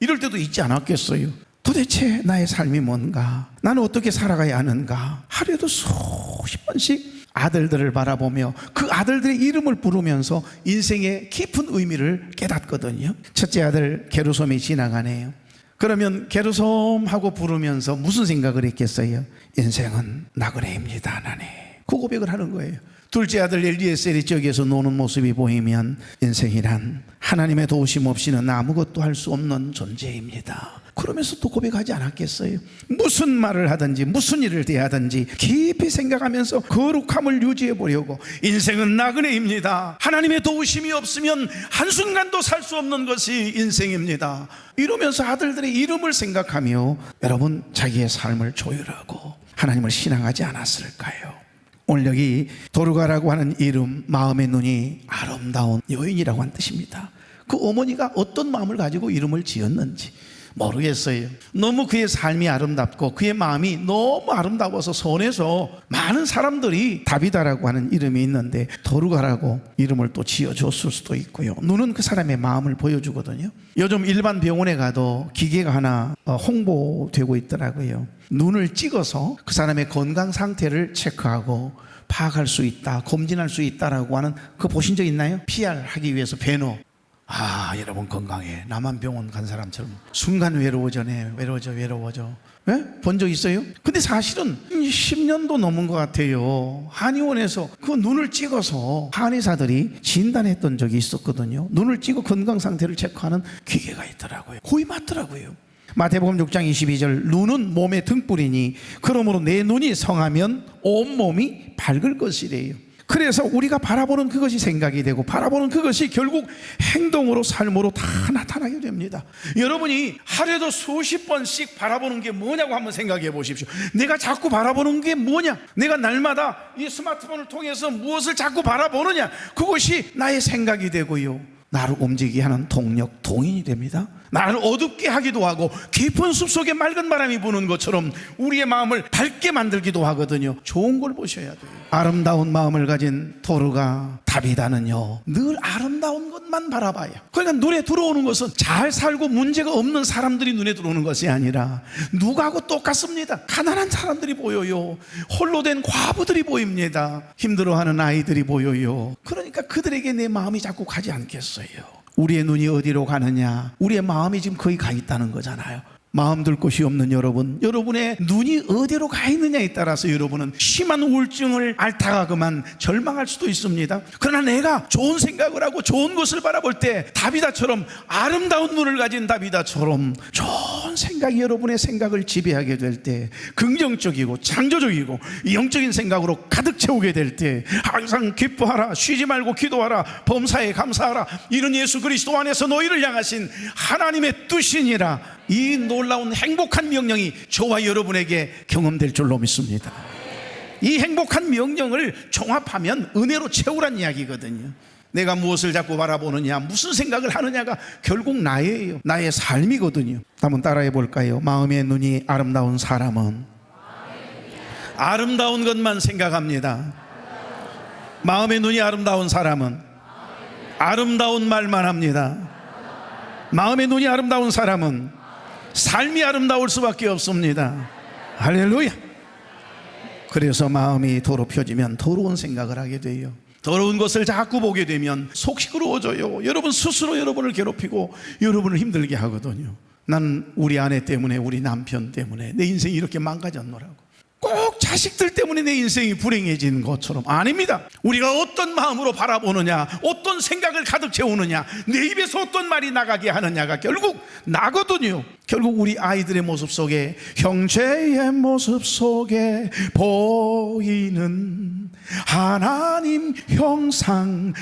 이럴 때도 있지 않았겠어요? 도대체 나의 삶이 뭔가? 나는 어떻게 살아가야 하는가? 하루에도 수십 번씩 아들들을 바라보며 그 아들들의 이름을 부르면서 인생의 깊은 의미를 깨닫거든요. 첫째 아들 게르솜이 지나가네요. 그러면 게르솜 하고 부르면서 무슨 생각을 했겠어요? 인생은 나그네입니다, 하나님. 그 고백을 하는 거예요. 둘째 아들 엘리에셀이 저기에서 노는 모습이 보이면 인생이란 하나님의 도우심 없이는 아무것도 할 수 없는 존재입니다. 그러면서 또 고백하지 않았겠어요? 무슨 말을 하든지 무슨 일을 대하든지 깊이 생각하면서 거룩함을 유지해 보려고, 인생은 나그네입니다. 하나님의 도우심이 없으면 한순간도 살 수 없는 것이 인생입니다. 이러면서 아들들의 이름을 생각하며 여러분, 자기의 삶을 조율하고 하나님을 신앙하지 않았을까요? 오늘 여기 도르가라고 하는 이름, 마음의 눈이 아름다운 여인이라고 하는 뜻입니다. 그 어머니가 어떤 마음을 가지고 이름을 지었는지 모르겠어요. 너무 그의 삶이 아름답고 그의 마음이 너무 아름다워서 손에서 많은 사람들이 다비다라고 하는 이름이 있는데 도루가라고 이름을 또 지어줬을 수도 있고요. 눈은 그 사람의 마음을 보여주거든요. 요즘 일반 병원에 가도 기계가 하나 홍보되고 있더라고요. 눈을 찍어서 그 사람의 건강 상태를 체크하고 파악할 수 있다, 검진할 수 있다라고 하는 그거 보신 적 있나요? PR 하기 위해서 배너. 여러분 건강해. 나만 병원 간 사람처럼 순간 외로워져. 네? 본 적 있어요? 근데 사실은 10년도 넘은 것 같아요. 한의원에서 그 눈을 찍어서 한의사들이 진단했던 적이 있었거든요. 눈을 찍어 건강 상태를 체크하는 기계가 있더라고요. 거의 맞더라고요. 마태복음 6장 22절 눈은 몸의 등불이니 그러므로 내 눈이 성하면 온몸이 밝을 것이래요. 그래서 우리가 바라보는 그것이 생각이 되고 바라보는 그것이 결국 행동으로 삶으로 다 나타나게 됩니다. 여러분이 하루에도 수십 번씩 바라보는 게 뭐냐고 한번 생각해 보십시오. 내가 자꾸 바라보는 게 뭐냐? 내가 날마다 이 스마트폰을 통해서 무엇을 자꾸 바라보느냐? 그것이 나의 생각이 되고요, 나를 움직이게 하는 동력, 동인이 됩니다. 나를 어둡게 하기도 하고 깊은 숲속에 맑은 바람이 부는 것처럼 우리의 마음을 밝게 만들기도 하거든요. 좋은 걸 보셔야 돼요. 아름다운 마음을 가진 도루가 다비다는요 늘 아름다운 것만 바라봐요. 그러니까 눈에 들어오는 것은 잘 살고 문제가 없는 사람들이 눈에 들어오는 것이 아니라 누구하고 똑같습니다. 가난한 사람들이 보여요. 홀로 된 과부들이 보입니다. 힘들어하는 아이들이 보여요. 그러니까 그들에게 내 마음이 자꾸 가지 않겠어요. 우리의 눈이 어디로 가느냐? 우리의 마음이 지금 거기 가 있다는 거잖아요. 마음 둘 곳이 없는 여러분의 눈이 어디로 가 있느냐에 따라서 여러분은 심한 우울증을 앓다가 그만 절망할 수도 있습니다. 그러나 내가 좋은 생각을 하고 좋은 것을 바라볼 때 다비다처럼 아름다운 눈을 가진 다비다처럼 좋은 생각이 여러분의 생각을 지배하게 될 때 긍정적이고 창조적이고 영적인 생각으로 가득 채우게 될 때 항상 기뻐하라, 쉬지 말고 기도하라, 범사에 감사하라, 이는 예수 그리스도 안에서 너희를 향하신 하나님의 뜻이니라. 이 놀라운 행복한 명령이 저와 여러분에게 경험될 줄로 믿습니다. 이 행복한 명령을 종합하면 은혜로 채우란 이야기거든요. 내가 무엇을 자꾸 바라보느냐, 무슨 생각을 하느냐가 결국 나의 삶이거든요. 한번 따라해 볼까요? 마음의 눈이 아름다운 사람은 아름다운 것만 생각합니다. 마음의 눈이 아름다운 사람은 아름다운 말만 합니다. 마음의 눈이 아름다운 사람은 삶이 아름다울 수밖에 없습니다. 할렐루야. 그래서 마음이 더럽혀지면 더러운 생각을 하게 돼요. 더러운 것을 자꾸 보게 되면 속 시끄러워져요. 여러분 스스로 여러분을 괴롭히고 여러분을 힘들게 하거든요. 난 우리 아내 때문에, 우리 남편 때문에 내 인생이 이렇게 망가졌노라고. 꼭 자식들 때문에 내 인생이 불행해진 것처럼. 아닙니다. 우리가 어떤 마음으로 바라보느냐, 어떤 생각을 가득 채우느냐, 내 입에서 어떤 말이 나가게 하느냐가 결국 나거든요. 결국 우리 아이들의 모습 속에, 형제의 모습 속에 보이는 하나님 형상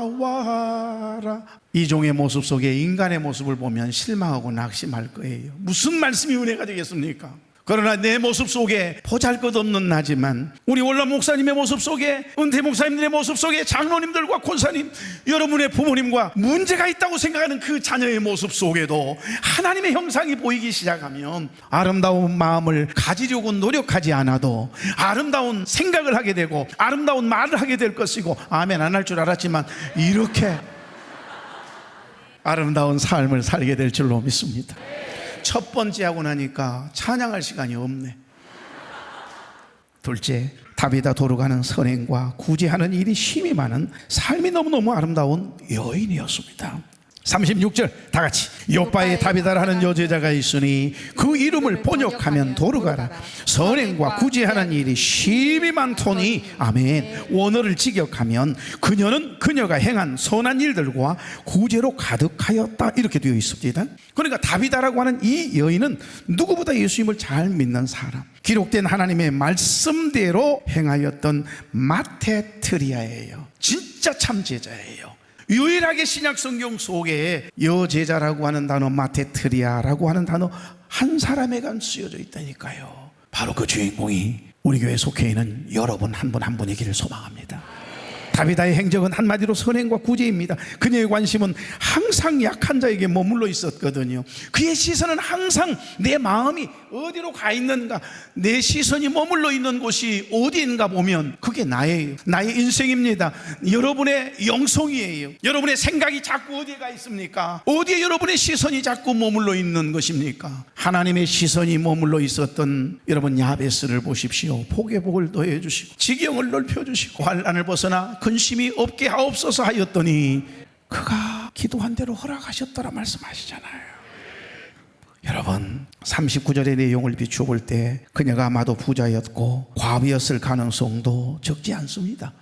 아름다워라. 이종의 모습 속에 인간의 모습을 보면 실망하고 낙심할 거예요. 무슨 말씀이 은혜가 되겠습니까? 그러나 내 모습 속에 보잘것없는 나지만 우리 원로 목사님의 모습 속에, 은퇴 목사님들의 모습 속에, 장로님들과 권사님, 여러분의 부모님과 문제가 있다고 생각하는 그 자녀의 모습 속에도 하나님의 형상이 보이기 시작하면 아름다운 마음을 가지려고 노력하지 않아도 아름다운 생각을 하게 되고 아름다운 말을 하게 될 것이고, 아멘 안 할 줄 알았지만 이렇게 아름다운 삶을 살게 될 줄로 믿습니다. 첫 번째 하고 나니까 찬양할 시간이 없네. 둘째, 다비다 도루가는 선행과 구제하는 일이 힘이 많은 삶이 너무너무 아름다운 여인이었습니다. 36절 다 같이. 요빠에 다비다라는 여제자가 있으니 그 이름을 번역하면 도루가라. 선행과 구제하는 일이 힘이 많더니, 아멘. 원어를 직역하면 그녀는 그녀가 행한 선한 일들과 구제로 가득하였다, 이렇게 되어 있습니다. 그러니까 다비다라고 하는 이 여인은 누구보다 예수님을 잘 믿는 사람, 기록된 하나님의 말씀대로 행하였던 마테트리아예요. 진짜 참 제자예요. 유일하게 신약 성경 속에 여제자라고 하는 단어, 마테트리아라고 하는 단어 한 사람에만 쓰여져 있다니까요. 바로 그 주인공이 우리 교회에 속해 있는 여러분 한 분 한 분이기를 소망합니다. 다비다의 행적은 한마디로 선행과 구제입니다. 그녀의 관심은 항상 약한 자에게 머물러 있었거든요. 그의 시선은 항상 내 마음이 어디로 가 있는가, 내 시선이 머물러 있는 곳이 어디인가 보면 그게 나의 인생입니다. 여러분의 영성이에요. 여러분의 생각이 자꾸 어디에 가 있습니까? 어디에 여러분의 시선이 자꾸 머물러 있는 것입니까? 하나님의 시선이 머물러 있었던 여러분 야베스를 보십시오. 복에 복을 더해 주시고 지경을 넓혀 주시고 환난을 벗어나 근심이 없게 하옵소서 하였더니 그가 기도한 대로 허락하셨더라 말씀하시잖아요. 여러분 39절의 내용을 비추어 볼 때 그녀가 아마도 부자였고 과부였을 가능성도 적지 않습니다.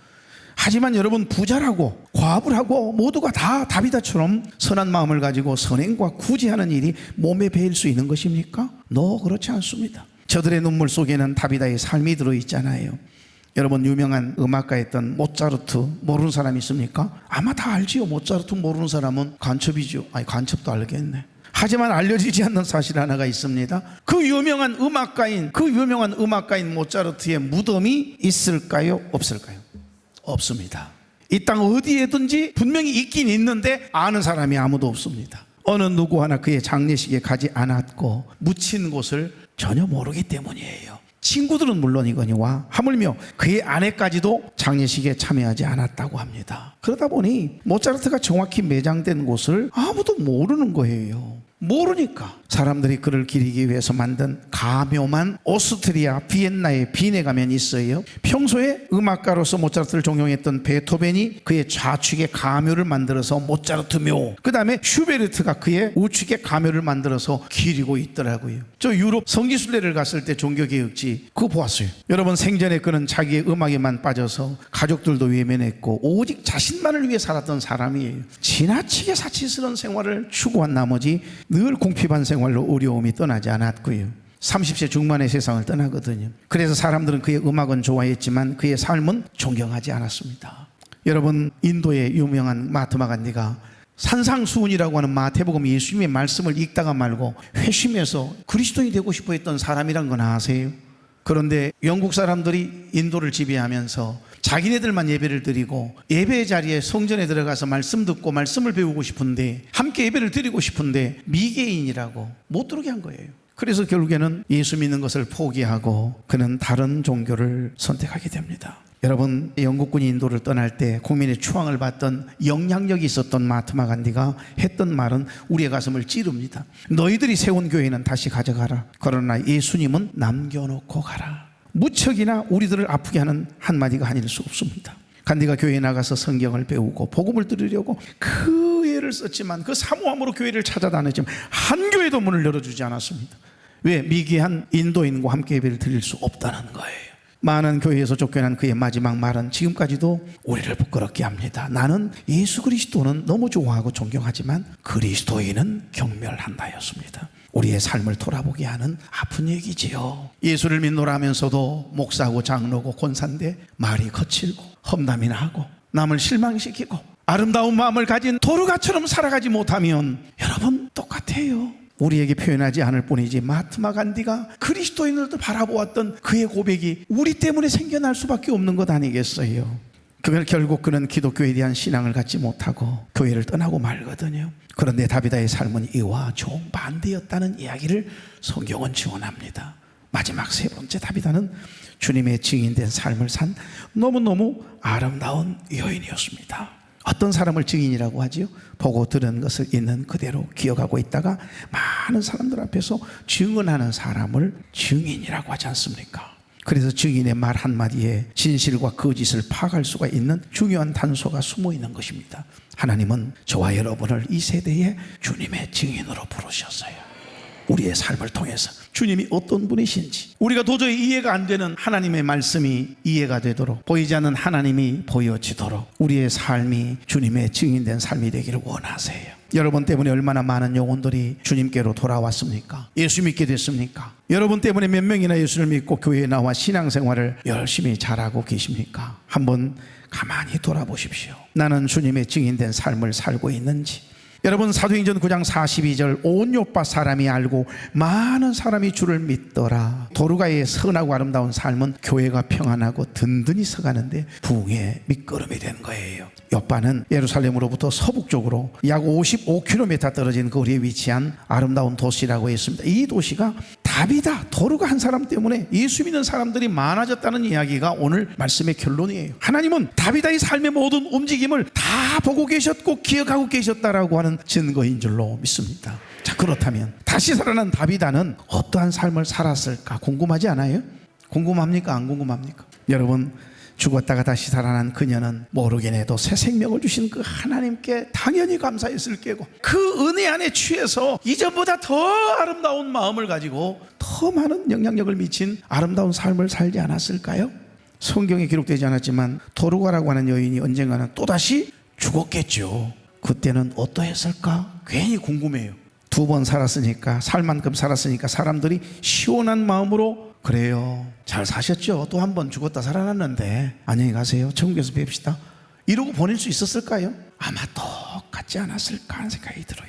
하지만 여러분 부자라고 과부를 하고 모두가 다 다비다처럼 선한 마음을 가지고 선행과 구제하는 일이 몸에 배일 수 있는 것입니까? 그렇지 않습니다. 저들의 눈물 속에는 다비다의 삶이 들어있잖아요. 여러분 유명한 음악가였던 모차르트 모르는 사람 있습니까? 아마 다 알지요. 모차르트 모르는 사람은 간첩이죠. 간첩도 알겠네. 하지만 알려지지 않는 사실 하나가 있습니다. 그 유명한 음악가인 모차르트의 무덤이 있을까요? 없을까요? 없습니다. 이 땅 어디에든지 분명히 있긴 있는데 아는 사람이 아무도 없습니다. 어느 누구 하나 그의 장례식에 가지 않았고 묻힌 곳을 전혀 모르기 때문이에요. 친구들은 물론이거니와 하물며 그의 아내까지도 장례식에 참여하지 않았다고 합니다. 그러다 보니 모차르트가 정확히 매장된 곳을 아무도 모르는 거예요. 모르니까 사람들이 그를 기리기 위해서 만든 가묘만 오스트리아 비엔나의 비내 가면이 있어요. 평소에 음악가로서 모차르트를 존경했던 베토벤이 그의 좌측에 가묘를 만들어서 모차르트묘, 그 다음에 슈베르트가 그의 우측에 가묘를 만들어서 기리고 있더라고요. 저 유럽 성지순례를 갔을 때 종교개혁지 그거 보았어요. 여러분 생전에 그는 자기의 음악에만 빠져서 가족들도 외면했고 오직 자신만을 위해 살았던 사람이에요. 지나치게 사치스러운 생활을 추구한 나머지 늘 궁핍한 생활로 어려움이 떠나지 않았고요. 30세 중반의 세상을 떠나거든요. 그래서 사람들은 그의 음악은 좋아했지만 그의 삶은 존경하지 않았습니다. 여러분 인도의 유명한 마하트마 간디가 산상수훈이라고 하는 마태복음 예수님의 말씀을 읽다가 말고 회심해서 그리스도인이 되고 싶어 했던 사람이란 건 아세요? 그런데 영국 사람들이 인도를 지배하면서 자기네들만 예배를 드리고 예배의 자리에 성전에 들어가서 말씀 듣고 말씀을 배우고 싶은데 함께 예배를 드리고 싶은데 미개인이라고 못 들어오게 한 거예요. 그래서 결국에는 예수 믿는 것을 포기하고 그는 다른 종교를 선택하게 됩니다. 여러분 영국군이 인도를 떠날 때 국민의 추앙을 받던 영향력이 있었던 마하트마 간디가 했던 말은 우리의 가슴을 찌릅니다. 너희들이 세운 교회는 다시 가져가라. 그러나 예수님은 남겨놓고 가라. 무척이나 우리들을 아프게 하는 한마디가 아닐 수 없습니다. 간디가 교회에 나가서 성경을 배우고 복음을 들으려고 그 애를 썼지만 그 사모함으로 교회를 찾아다녔지만 한 교회도 문을 열어주지 않았습니다. 왜? 미개한 인도인과 함께 예배를 드릴 수 없다는 거예요. 많은 교회에서 쫓겨난 그의 마지막 말은 지금까지도 우리를 부끄럽게 합니다. 나는 예수 그리스도는 너무 좋아하고 존경하지만 그리스도인은 경멸한다였습니다. 우리의 삶을 돌아보게 하는 아픈 얘기지요. 예수를 믿노라 하면서도 목사고 장로고 권사인데 말이 거칠고 험담이나 하고 남을 실망시키고 아름다운 마음을 가진 도르가처럼 살아가지 못하면 여러분 똑같아요. 우리에게 표현하지 않을 뿐이지 마하트마 간디가 그리스도인들도 바라보았던 그의 고백이 우리 때문에 생겨날 수밖에 없는 것 아니겠어요? 결국 그는 기독교에 대한 신앙을 갖지 못하고 교회를 떠나고 말거든요. 그런데 다비다의 삶은 이와 정반대였다는 이야기를 성경은 증언합니다. 마지막 세 번째 다비다는 주님의 증인된 삶을 산 너무너무 아름다운 여인이었습니다. 어떤 사람을 증인이라고 하지요? 보고 들은 것을 있는 그대로 기억하고 있다가 많은 사람들 앞에서 증언하는 사람을 증인이라고 하지 않습니까? 그래서 증인의 말 한마디에 진실과 거짓을 파악할 수가 있는 중요한 단서가 숨어 있는 것입니다. 하나님은 저와 여러분을 이 세대에 주님의 증인으로 부르셨어요. 우리의 삶을 통해서 주님이 어떤 분이신지 우리가 도저히 이해가 안 되는 하나님의 말씀이 이해가 되도록 보이지 않는 하나님이 보여지도록 우리의 삶이 주님의 증인된 삶이 되기를 원하세요. 여러분 때문에 얼마나 많은 영혼들이 주님께로 돌아왔습니까? 예수 믿게 됐습니까? 여러분 때문에 몇 명이나 예수를 믿고 교회에 나와 신앙생활을 열심히 잘하고 계십니까? 한번 가만히 돌아보십시오. 나는 주님의 증인된 삶을 살고 있는지, 여러분, 사도행전 9장 42절, 온 요파 사람이 알고 많은 사람이 주를 믿더라. 도르가의 선하고 아름다운 삶은 교회가 평안하고 든든히 서가는데 부흥의 밑거름이 된 거예요. 요파는 예루살렘으로부터 서북쪽으로 약 55km 떨어진 거리에 위치한 아름다운 도시라고 했습니다. 이 도시가 다비다, 도르가 한 사람 때문에 예수 믿는 사람들이 많아졌다는 이야기가 오늘 말씀의 결론이에요. 하나님은 다비다의 삶의 모든 움직임을 다 보고 계셨고 기억하고 계셨다라고 하는 증거인 줄로 믿습니다. 자, 그렇다면 다시 살아난 다비다는 어떠한 삶을 살았을까 궁금하지 않아요? 궁금합니까? 안 궁금합니까? 여러분, 죽었다가 다시 살아난 그녀는 모르긴 해도 새 생명을 주신 그 하나님께 당연히 감사했을 게고, 그 은혜 안에 취해서 이전보다 더 아름다운 마음을 가지고 더 많은 영향력을 미친 아름다운 삶을 살지 않았을까요? 성경에 기록되지 않았지만 도르가라고 하는 여인이 언젠가는 또다시 죽었겠죠. 그때는 어떠했을까? 괜히 궁금해요. 2번 살았으니까, 살 만큼 살았으니까 사람들이 시원한 마음으로 그래요, 잘 사셨죠? 또 한 번 죽었다 살아났는데 안녕히 가세요, 천국에서 뵙시다, 이러고 보낼 수 있었을까요? 아마 똑같지 않았을까 하는 생각이 들어요.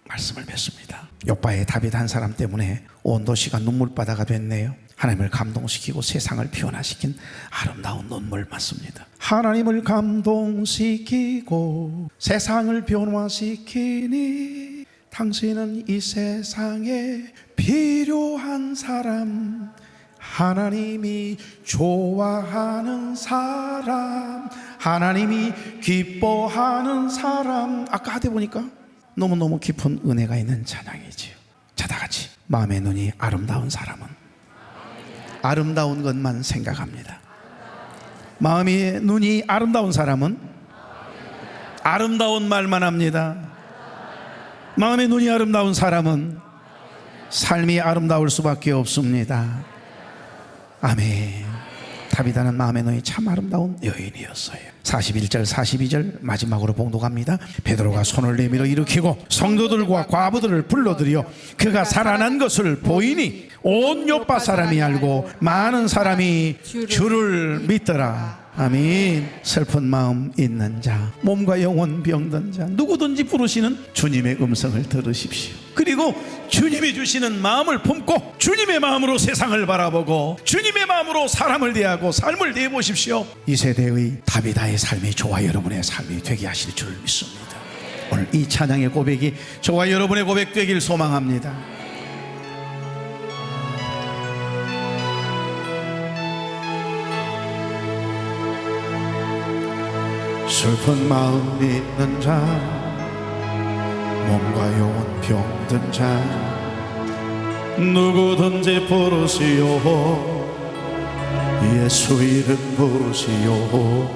말씀을 맺습니다. 요파의 다비다 한 사람 때문에 온 도시가 눈물바다가 됐네요. 하나님을 감동시키고 세상을 변화시킨 아름다운 눈물 맞습니다. 하나님을 감동시키고 세상을 변화시키니 당신은 이 세상에 필요한 사람, 하나님이 좋아하는 사람, 하나님이 기뻐하는 사람. 아까 하다 보니까 너무너무 깊은 은혜가 있는 찬양이지요. 자, 다같이 마음의 눈이 아름다운 사람은 아름다운 것만 생각합니다. 마음의 눈이 아름다운 사람은 아름다운 말만 합니다. 마음의 눈이 아름다운 사람은 삶이 아름다울 수밖에 없습니다. 아멘. 다비다는 마음의 눈이 참 아름다운 여인이었어요. 41절 42절 마지막으로 봉독합니다. 베드로가 손을 내밀어 일으키고 성도들과 과부들을 불러들여 그가 살아난 것을 보이니 온 요파 사람이 알고 많은 사람이 주를 믿더라. 아멘. 슬픈 마음 있는 자, 몸과 영혼 병든 자, 누구든지 부르시는 주님의 음성을 들으십시오. 그리고 주님이 주시는 마음을 품고 주님의 마음으로 세상을 바라보고 주님의 마음으로 사람을 대하고 삶을 대해보십시오. 이 세대의 다비다의 삶이 저와 여러분의 삶이 되게 하실 줄 믿습니다. 오늘 이 찬양의 고백이 저와 여러분의 고백 되길 소망합니다. 슬픈 마음 있는 자, 몸과 영혼 병든 자, 누구든지 부르시오. 예수 이름 부르시오.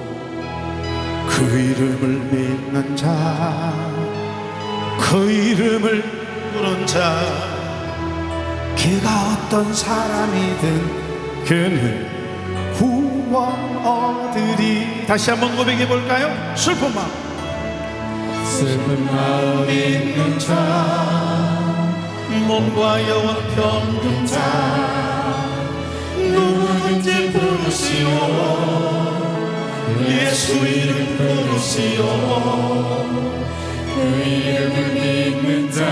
그 이름을 믿는 자, 그 이름을 부른 자, 그가 어떤 사람이든 그는 구원 얻으리. 다시 한번 고백해 볼까요? 슬픈 마음 있는 자, 몸과 영혼 병든 자, 누구든지 부르시오. 예수 이름 부르시오. 그 이름을 믿는 자,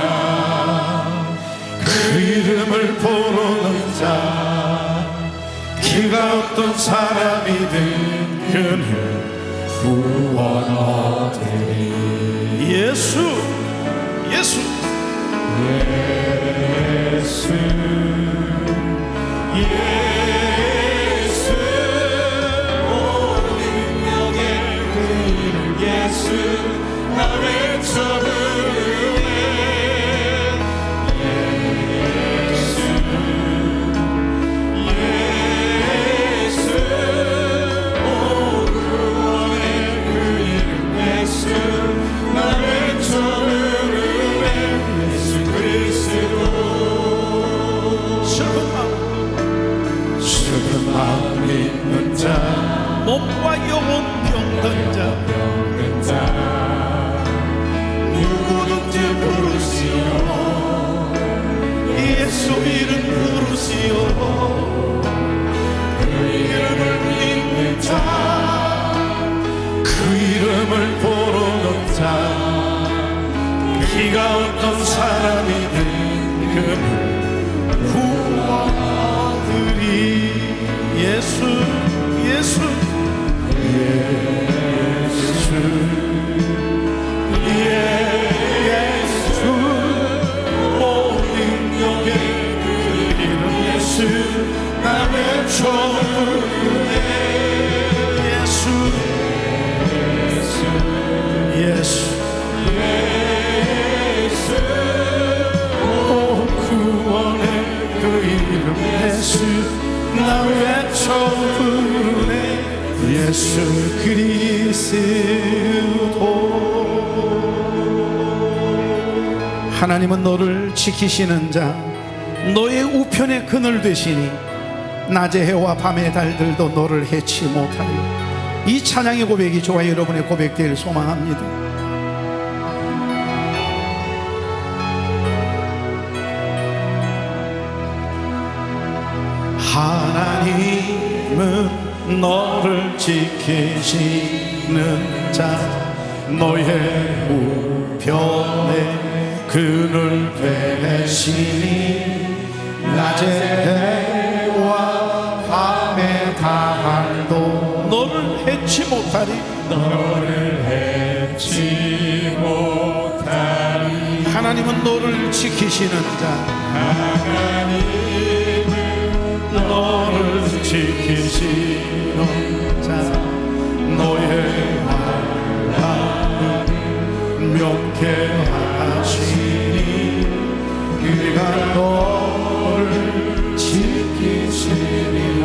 그 이름을 부르는 자, 그가 어떤 사람이든 그는 구원 얻으리. 예수, 예수, 예수, 예수, 온 능력의 그 이름 예수, 나 외쳐 부르네. 예수, 예수, 오 구원의 그 이름 예수, 나 외쳐 부르네. 예수 그리스도. 슬픈 마음 있는 자, 몸과 영혼 병든 자, 누구든지 부르시오. 예수 이름 부르시오. 그 이름을 믿는 자, 그 이름을 부르는 자, 네가 어떤 사람이든 그를 구원하리리. 예수 예수 예수 예수 모든 영의 그 이름 예수 나 외쳐 부르네. 예수 예수 예수 오 구원의 그 이름 예수 나 외쳐 부르네. 예수 그리스도. 하나님은 너를 지키시는 자, 너의 우편의 그늘 되시니 낮의 해와 밤의 달들도 너를 해치 못하리. 이 찬양의 고백이 저와 여러분의 고백되길 소망합니다. 하나님은 너를 지키시는 자, 너의 우편에 그늘 되시니 낮의 해와 밤의 달도 너를 해치 못하리. 너를 해치 못하리. 하나님은 너를 지키시는 자, 하나님은 너를 지키시는 자, 너의 마음을 명쾌하시니 그가 너를 지키시리라.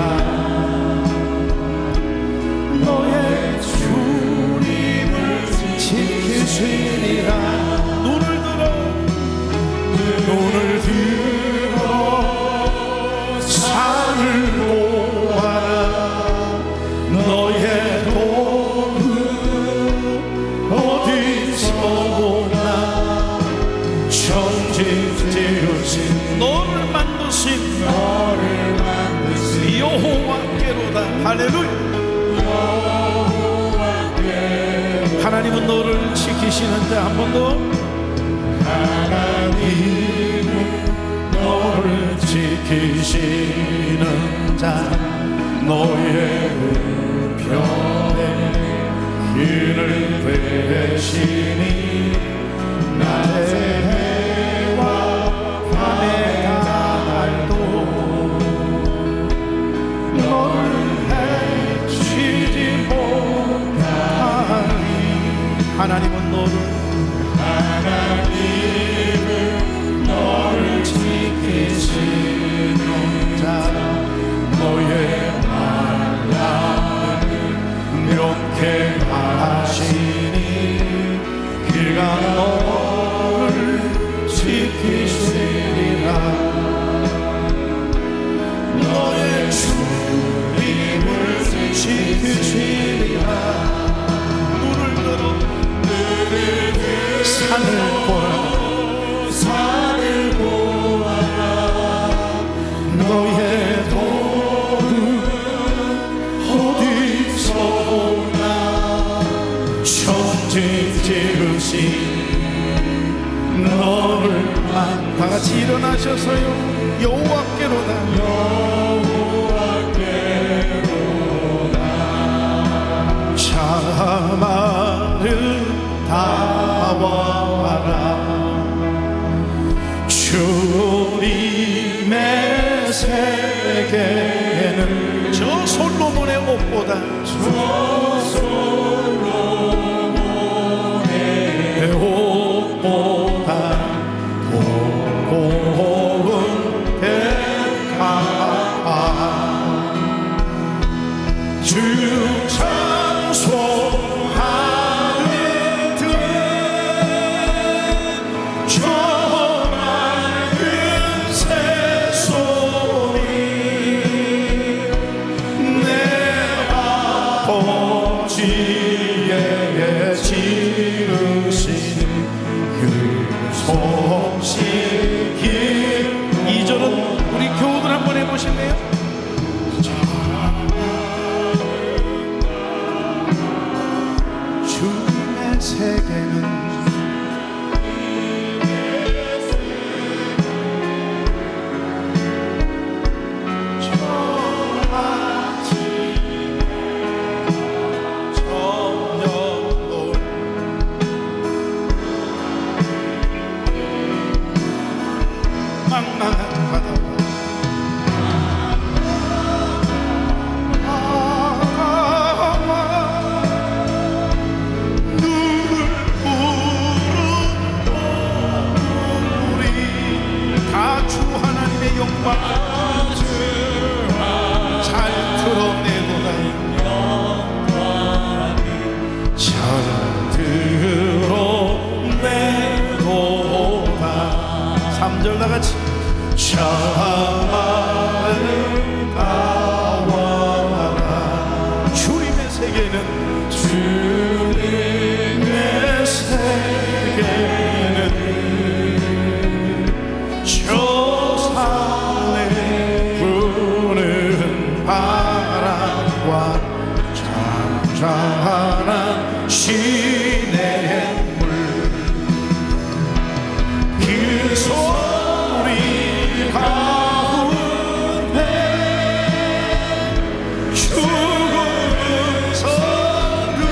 너의 주님을 지키시리라. 눈을 들어 산을 보아라. 너의 도움은 어디서 오나. 천지지으신 너를 만드신 여호와께로다. 할렐루야. 하나님은 너를 지키시는 자. 한 번 더. 하나님은 너를 지키시는 자, 너의 우편에 길을 되시니 낮의 해와 밤의 달도 너를 해치지 못하리. 하나님은 너를 지키시는 자, 너의 마음을 명쾌하시니 그가 너를 지키시리라. 너의 주님을 지키시리라. 눈을 들어 산을 보라. 너의 도움은 어디서 오나. 천지 지으신 너를 다같이 일어나셔서요. 여호와께로다. 자 마른 다 와라. 주님의 세계는 저 솔로몬의 옷보다 더 고운 백합. 주 찬송하는 저 맑은 새소리. 내 아버지의 지으신 그 소식이. 2절은 우리 교우들 한번 해보실래요? 주님의 세계는 마음 다와라. 주님의 세계는 주님의 세계는 저 산에 부는 바람과 잔잔한 시냇물 그 소리 가운데 죽음은 서들리니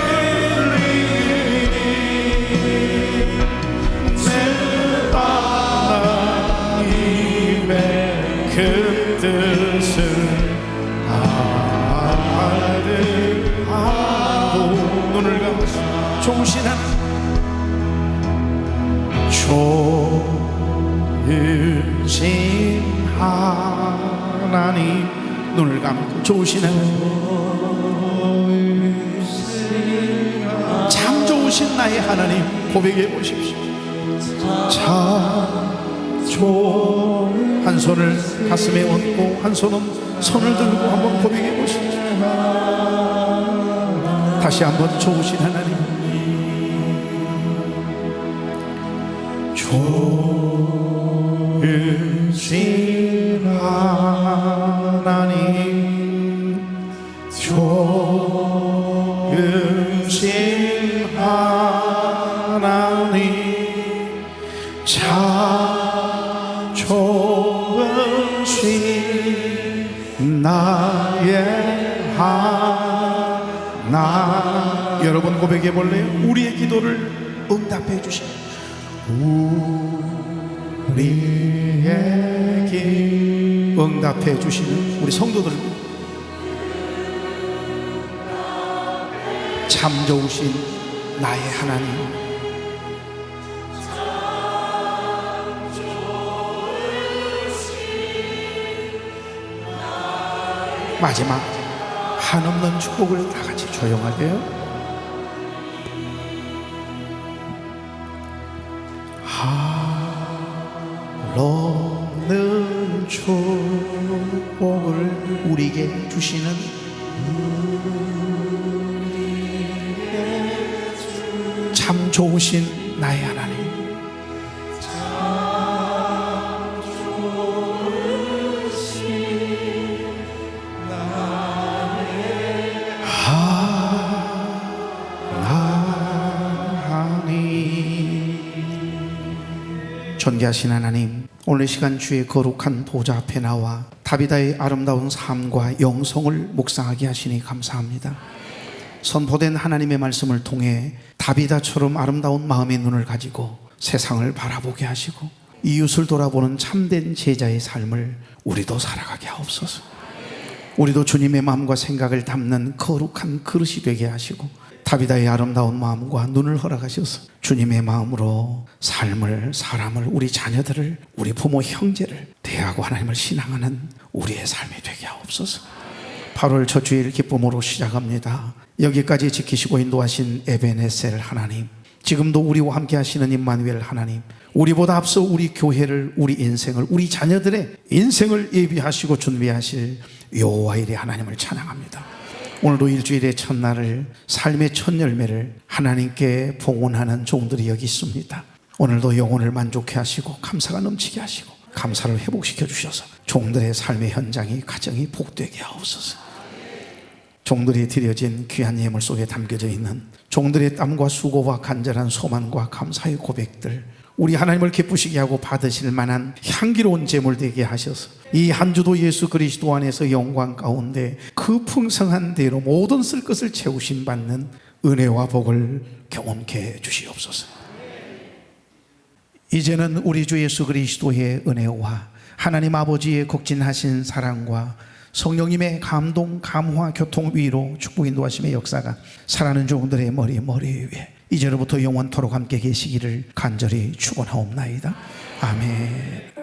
내 하나님의 그 뜻을 알듯하고 눈을 감고 좋으신 하나님 좋으신 하나님 눈을 감고 좋으신 하나님 참 좋으신 나의 하나님 고백해 보십시오. 참 좋은 한 손을 가슴에 얹고 한 손은 손을 들고 한번 고백해 보십시오. 다시 한번 좋으신 하나님 좋으신 하나님 좋으신 하나님 참 좋으신 나의 하나님. 여러분 고백해 볼래요? 우리의 기도를 응답해 주신 우리의 기 응답해 주시는 우리 성도들 참 좋으신 나의 하나님 마지막 한없는 축복을 다 같이 조용하게요. 너는 축복을 우리에게 주시는 참 좋으신 나의 하나님 존귀하신 하나님 오늘 이 시간 주의 거룩한 보좌 앞에 나와 다비다의 아름다운 삶과 영성을 묵상하게 하시니 감사합니다. 선포된 하나님의 말씀을 통해 다비다처럼 아름다운 마음의 눈을 가지고 세상을 바라보게 하시고 이웃을 돌아보는 참된 제자의 삶을 우리도 살아가게 하옵소서. 우리도 주님의 마음과 생각을 담는 거룩한 그릇이 되게 하시고 다비다의 아름다운 마음과 눈을 허락하셔서 주님의 마음으로 삶을, 사람을, 우리 자녀들을, 우리 부모, 형제를 대하고 하나님을 신앙하는 우리의 삶이 되게 하옵소서. 8월 첫 주일 기쁨으로 시작합니다. 여기까지 지키시고 인도하신 에베네셀 하나님, 지금도 우리와 함께 하시는 임마누엘 하나님, 우리보다 앞서 우리 교회를, 우리 인생을, 우리 자녀들의 인생을 예비하시고 준비하실 여호와일의 하나님을 찬양합니다. 오늘도 일주일의 첫날을, 삶의 첫 열매를 하나님께 봉헌하는 종들이 여기 있습니다. 오늘도 영혼을 만족해 하시고 감사가 넘치게 하시고 감사를 회복시켜 주셔서 종들의 삶의 현장이, 가정이 복되게 하옵소서. 종들이 드려진 귀한 예물 속에 담겨져 있는 종들의 땀과 수고와 간절한 소망과 감사의 고백들, 우리 하나님을 기쁘시게 하고 받으실 만한 향기로운 제물 되게 하셔서 이 한 주도 예수 그리스도 안에서 영광 가운데 그 풍성한 대로 모든 쓸 것을 채우심 받는 은혜와 복을 경험케 해 주시옵소서. 이제는 우리 주 예수 그리스도의 은혜와 하나님 아버지의 극진하신 사랑과 성령님의 감동, 감화, 교통, 위로, 축복, 인도하심의 역사가 사랑하는 종들의 머리 위에 이제로부터 영원토록 함께 계시기를 간절히 축원하옵나이다. 아멘.